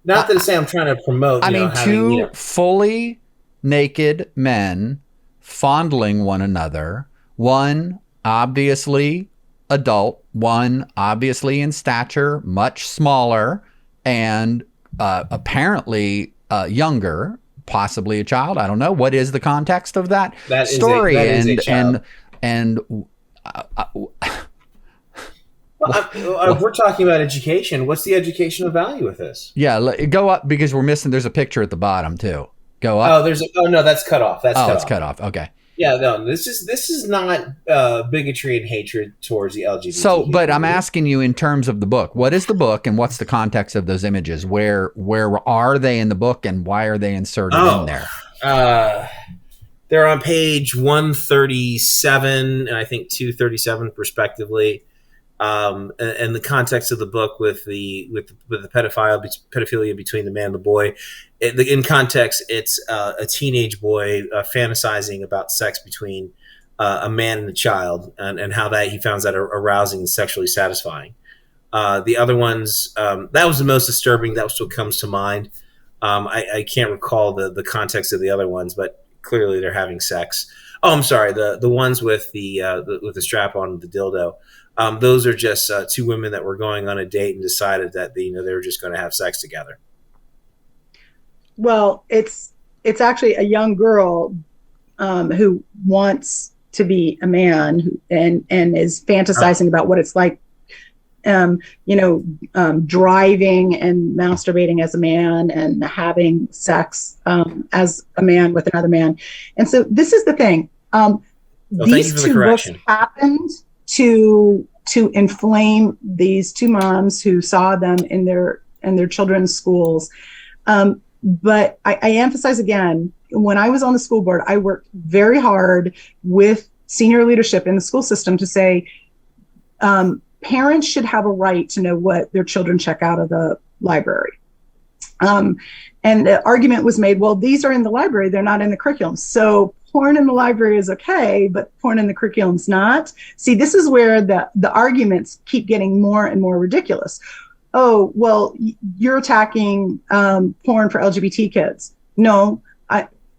Not to say I'm trying to promote. I mean, two fully naked men fondling one another. One obviously adult, one obviously in stature, much smaller, and apparently younger, possibly a child. I don't know. What is the context of that story? If we're talking about education, what's the educational value with this? Yeah, go up because we're missing. There's a picture at the bottom too. Go up. No, that's cut off. It's cut off. Okay. Yeah, no, this is not bigotry and hatred towards the LGBT. So, but I'm asking you in terms of the book. What is the book, and what's the context of those images? Where are they in the book, and why are they inserted in there? They're on page 137 and I think 237 respectively. And the context of the book with the pedophilia between the man and the boy. In context, it's a teenage boy fantasizing about sex between a man and a child, and how that he finds that arousing and sexually satisfying. The other ones, that was the most disturbing. That was what comes to mind. I can't recall the context of the other ones, but clearly they're having sex. Oh, I'm sorry. The ones with the strap on the dildo. Those are just two women that were going on a date and decided that they were just going to have sex together. Well, it's actually a young girl who wants to be a man and is fantasizing about what it's like, driving and masturbating as a man and having sex as a man with another man. And so this is the thing. These two books happened to inflame these two moms who saw them in their children's schools. But I emphasize again, when I was on the school board, I worked very hard with senior leadership in the school system to say parents should have a right to know what their children check out of the library. And the argument was made, well, these are in the library, they're not in the curriculum. So porn in the library is okay, but porn in the curriculum's not. See, this is where the arguments keep getting more and more ridiculous. Oh, well, you're attacking porn for LGBT kids. No,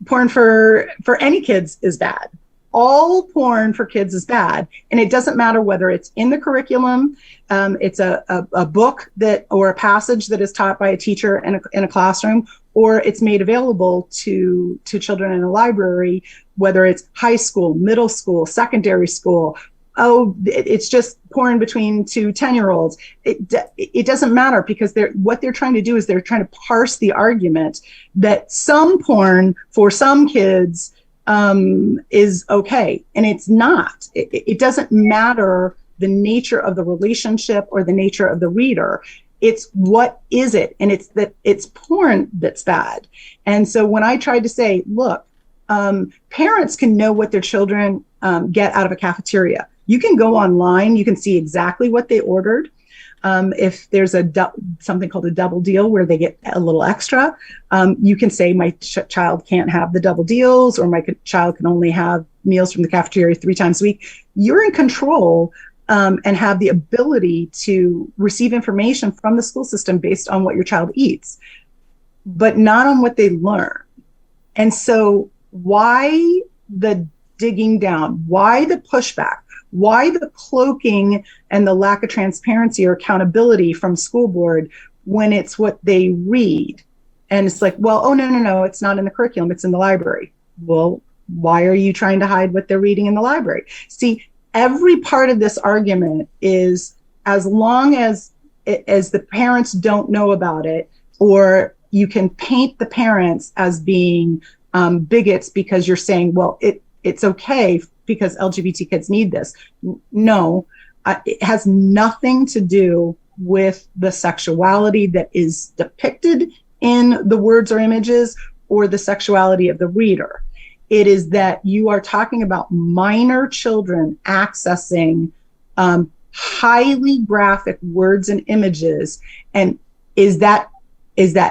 porn for any kids is bad. All porn for kids is bad. And it doesn't matter whether it's in the curriculum, it's a book or a passage that is taught by a teacher in a classroom, or it's made available to children in a library, whether it's high school, middle school, secondary school. Oh, it's just porn between two 10-year-olds. It doesn't matter, because what they're trying to do is they're trying to parse the argument that some porn for some kids is okay, and it's not. It doesn't matter the nature of the relationship or the nature of the reader. It's what is it, and it's porn that's bad. And so when I tried to say, look, parents can know what their children get out of a cafeteria. You can go online, you can see exactly what they ordered. If there's something called a double deal where they get a little extra, you can say my child can't have the double deals, or my child can only have meals from the cafeteria 3 times a week. You're in control and have the ability to receive information from the school system based on what your child eats, but not on what they learn. And so why the digging down? Why the pushback? Why the cloaking and the lack of transparency or accountability from school board when it's what they read? And it's like, well, oh, no, it's not in the curriculum, it's in the library. Well, why are you trying to hide what they're reading in the library? See, every part of this argument is, as long as the parents don't know about it, or you can paint the parents as being bigots because you're saying, well, it's okay because LGBT kids need this. No, it has nothing to do with the sexuality that is depicted in the words or images or the sexuality of the reader. It is that you are talking about minor children accessing highly graphic words and images. And is that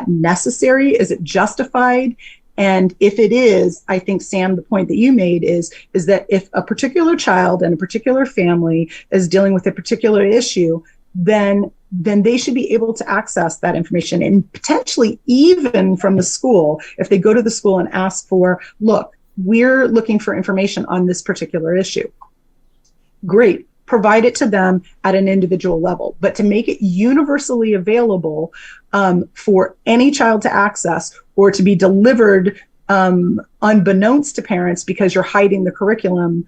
necessary? Is it justified? And if it is, I think, Sam, the point that you made is that if a particular child and a particular family is dealing with a particular issue, then they should be able to access that information, and potentially even from the school, if they go to the school and ask for, look, we're looking for information on this particular issue. Great, provide it to them at an individual level, but to make it universally available for any child to access or to be delivered unbeknownst to parents because you're hiding the curriculum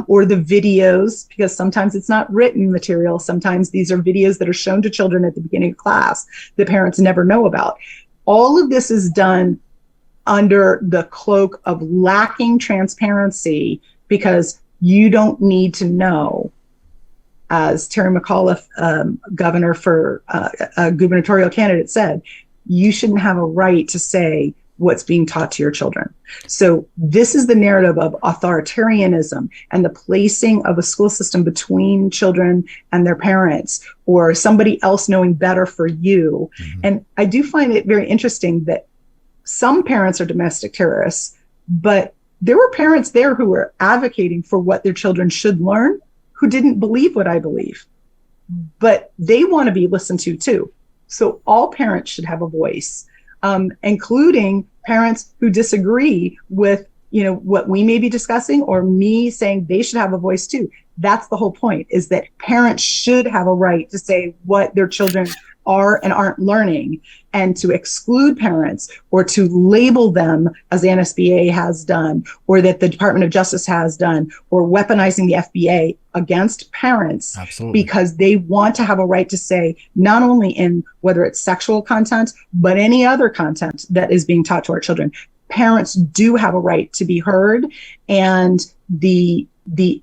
or the videos, because sometimes it's not written material. Sometimes these are videos that are shown to children at the beginning of class that parents never know about. All of this is done under the cloak of lacking transparency because you don't need to know. As Terry McAuliffe, governor for a gubernatorial candidate, said, you shouldn't have a right to say what's being taught to your children. So this is the narrative of authoritarianism and the placing of a school system between children and their parents, or somebody else knowing better for you. Mm-hmm. And I do find it very interesting that some parents are domestic terrorists, but there were parents there who were advocating for what their children should learn, who didn't believe what I believe, but they want to be listened to too. So all parents should have a voice, including parents who disagree with, what we may be discussing, or me saying they should have a voice too. That's the whole point, is that parents should have a right to say what their children are and aren't learning, and to exclude parents or to label them, as the NSBA has done, or that the Department of Justice has done, or weaponizing the FBA against parents. Absolutely. Because they want to have a right to say, not only in whether it's sexual content, but any other content that is being taught to our children. Parents do have a right to be heard, and the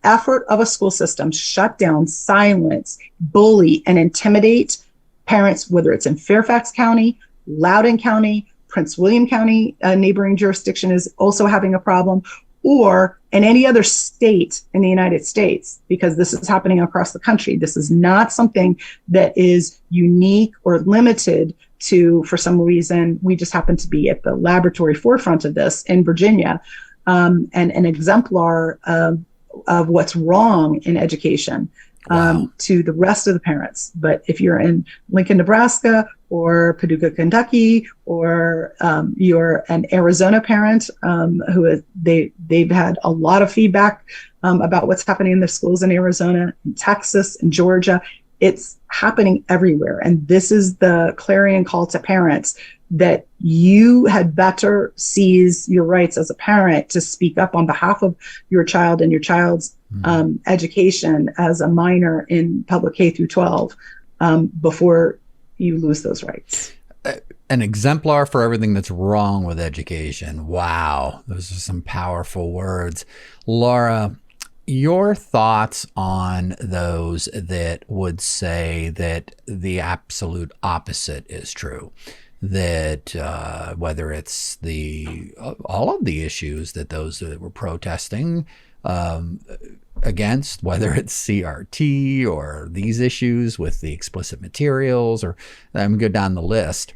effort of a school system to shut down, silence, bully, and intimidate parents, whether it's in Fairfax County, Loudoun County, Prince William County, a neighboring jurisdiction, is also having a problem, or in any other state in the United States, because this is happening across the country. This is not something that is unique or limited to, for some reason, we just happen to be at the laboratory forefront of this in Virginia, and an exemplar of what's wrong in education. To the rest of the parents. But if you're in Lincoln, Nebraska, or Paducah, Kentucky, or you're an Arizona parent they've had a lot of feedback about what's happening in the schools in Arizona, in Texas, in Georgia. It's happening everywhere. And this is the clarion call to parents, that you had better seize your rights as a parent to speak up on behalf of your child and your child's education as a minor in public K through 12 before you lose those rights. An exemplar for everything that's wrong with education. Wow. Those are some powerful words. Laura, your thoughts on those that would say that the absolute opposite is true? That whether it's all of the issues that those that were protesting against, whether it's CRT or these issues with the explicit materials, or I'm go down the list,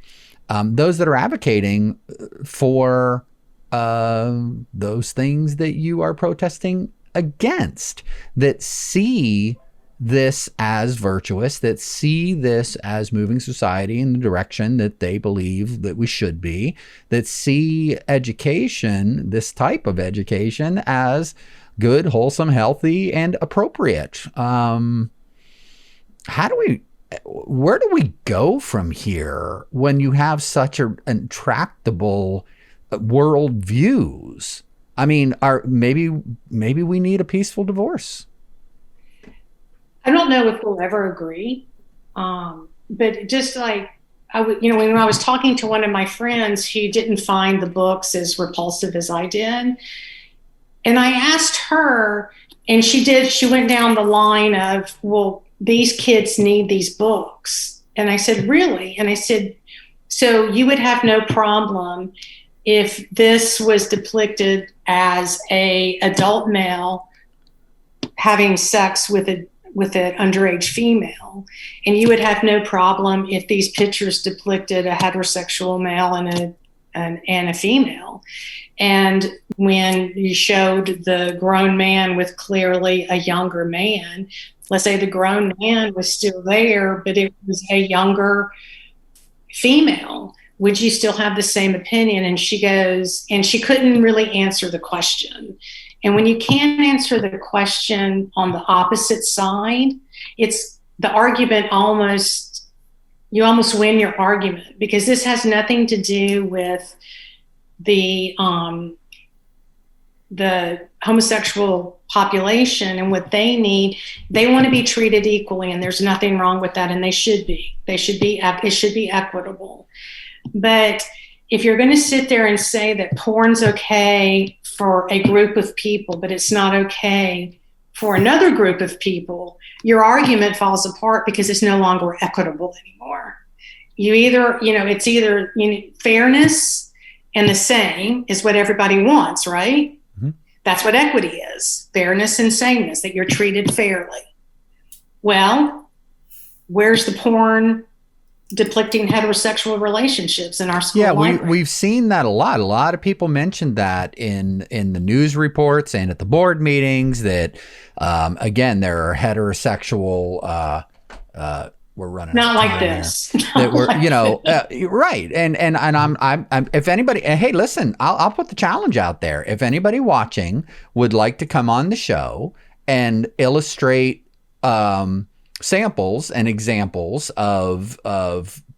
those that are advocating for those things that you are protesting against, that see this as virtuous, that see this as moving society in the direction that they believe that we should be, that see education, this type of education, as good, wholesome, healthy, and appropriate. Where do we go from here when you have such intractable world views? I mean, maybe we need a peaceful divorce. I don't know if we'll ever agree, but just like when I was talking to one of my friends who didn't find the books as repulsive as I did, and I asked her, and she went down the line of, well, these kids need these books. And I said, really? And I said, so you would have no problem if this was depicted as a adult male having sex with an underage female, and you would have no problem if these pictures depicted a heterosexual male and a female. And when you showed the grown man with clearly a younger man, let's say the grown man was still there, but it was a younger female, would you still have the same opinion? And she goes, and she couldn't really answer the question. And when you can't answer the question on the opposite side, it's the argument you almost win your argument, because this has nothing to do with the homosexual population and what they need. They want to be treated equally, and there's nothing wrong with that, and they should be. It should be equitable. But if you're going to sit there and say that porn's okay for a group of people, but it's not okay for another group of people, your argument falls apart because it's no longer equitable anymore. It's either fairness and the same is what everybody wants, right? Mm-hmm. That's what equity is, fairness and sameness, that you're treated fairly. Well, where's the porn depicting heterosexual relationships in our school library? We've seen that a lot. A lot of people mentioned that in the news reports and at the board meetings that, again, there are heterosexual, we're running not like this. That we're, right. And I'm if anybody, hey, listen, I'll put the challenge out there. If anybody watching would like to come on the show and illustrate, samples and examples of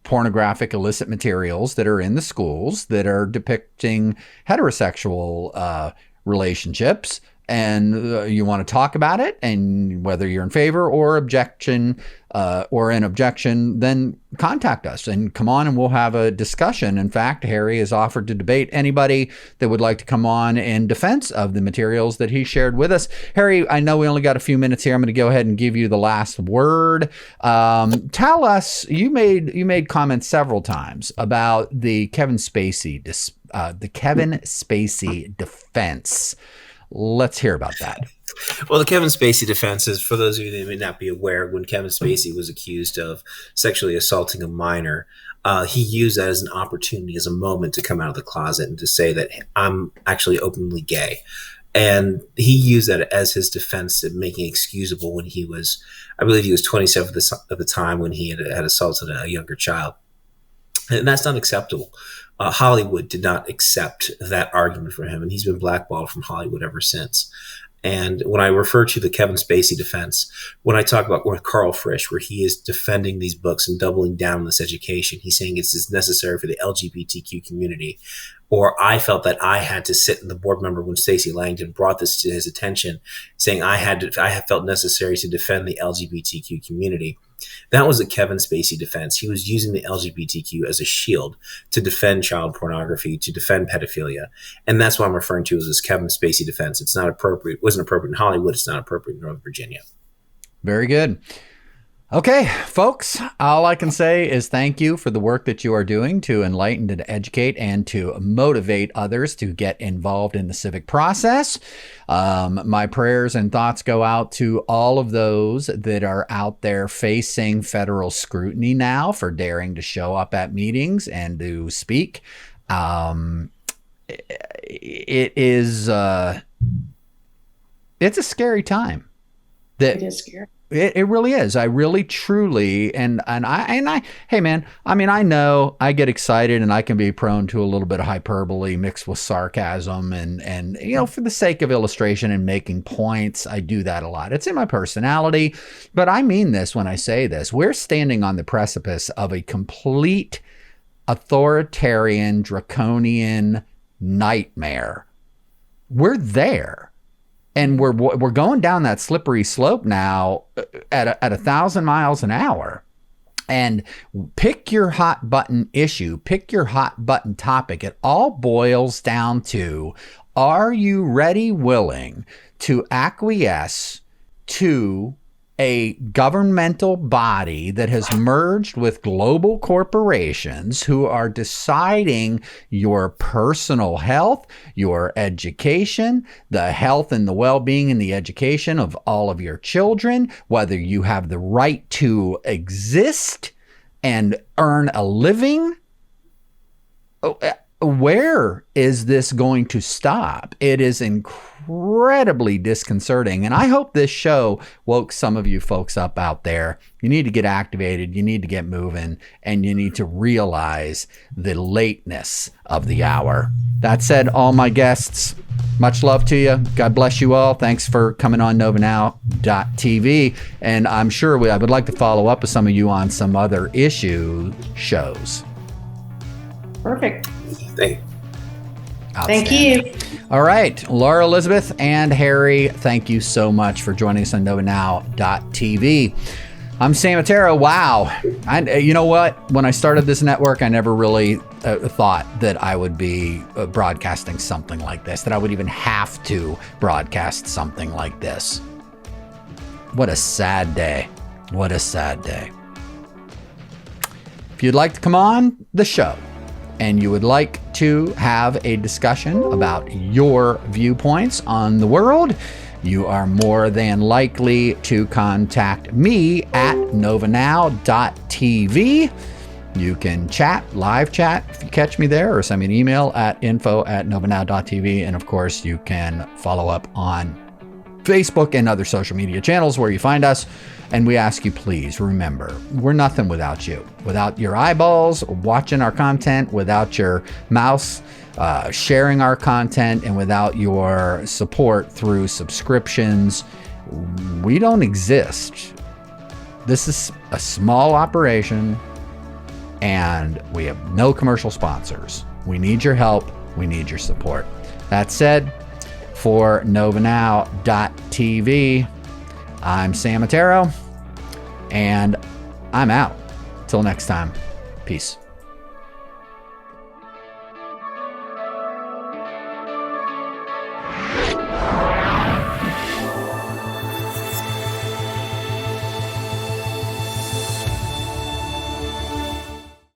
pornographic illicit materials that are in the schools that are depicting heterosexual relationships, and you want to talk about it, and whether you're in favor or objection or an objection, then contact us and come on and we'll have a discussion. In fact, Harry has offered to debate anybody that would like to come on in defense of the materials that he shared with us. Harry, I know we only got a few minutes here. I'm going to go ahead and give you the last word. Tell us, you made comments several times about the Kevin Spacey defense. Let's hear about that. Well, the Kevin Spacey defense is, for those of you that may not be aware, when Kevin Spacey was accused of sexually assaulting a minor, he used that as an opportunity, as a moment to come out of the closet and to say that I'm actually openly gay. And he used that as his defense of making excusable when he was, I believe he was 27 at the time when he had assaulted a younger child. And that's not acceptable. Hollywood did not accept that argument for him, and he's been blackballed from Hollywood ever since. And when I refer to the Kevin Spacey defense, when I talk about with Carl Frisch, where he is defending these books and doubling down on this education, he's saying it's necessary for the LGBTQ community. Or I felt that I had to sit in the board member when Stacey Langdon brought this to his attention, saying I had felt necessary to defend the LGBTQ community. That was a Kevin Spacey defense. He was using the LGBTQ as a shield to defend child pornography, to defend pedophilia. And that's what I'm referring to as this Kevin Spacey defense. It's not appropriate. It wasn't appropriate in Hollywood. It's not appropriate in Northern Virginia. Very good. Okay, folks, all I can say is thank you for the work that you are doing to enlighten and educate and to motivate others to get involved in the civic process. My prayers and thoughts go out to all of those that are out there facing federal scrutiny now for daring to show up at meetings and to speak. It's a scary time. It is scary. It really is. I really, truly, and I, hey man, I mean, I know I get excited and I can be prone to a little bit of hyperbole mixed with sarcasm and for the sake of illustration and making points, I do that a lot. It's in my personality, but I mean this when I say this. We're standing on the precipice of a complete authoritarian, draconian nightmare. We're there. And we're going down that slippery slope now at 1,000 miles an hour. And pick your hot button issue, pick your hot button topic. It all boils down to, are you ready, willing to acquiesce to a governmental body that has merged with global corporations who are deciding your personal health, your education, the health and the well-being and the education of all of your children, whether you have the right to exist and earn a living? Where is this going to stop? It is incredibly disconcerting. And I hope this show woke some of you folks up out there. You need to get activated. You need to get moving. And you need to realize the lateness of the hour. That said, all my guests, much love to you. God bless you all. Thanks for coming on NovaNow.tv. And I'm sure I would like to follow up with some of you on some other issue shows. Perfect. Thank you. All right, Laura Elizabeth and Harry, thank you so much for joining us on NovaNow.tv. I'm Sam Matera. Wow. You know what? When I started this network, I never really thought that I would be broadcasting something like this, that I would even have to broadcast something like this. What a sad day. What a sad day. If you'd like to come on the show, and you would like to have a discussion about your viewpoints on the world, you are more than likely to contact me at novanow.tv. You can chat, live chat, if you catch me there, or send me an email at info@novanow.tv. And of course, you can follow up on Facebook and other social media channels where you find us. And we ask you, please remember, we're nothing without you. Without your eyeballs watching our content, without your mouse sharing our content, and without your support through subscriptions, we don't exist. This is a small operation, and we have no commercial sponsors. We need your help. We need your support. That said, for novanow.tv, I'm Sam Matera, and I'm out. Till next time, peace.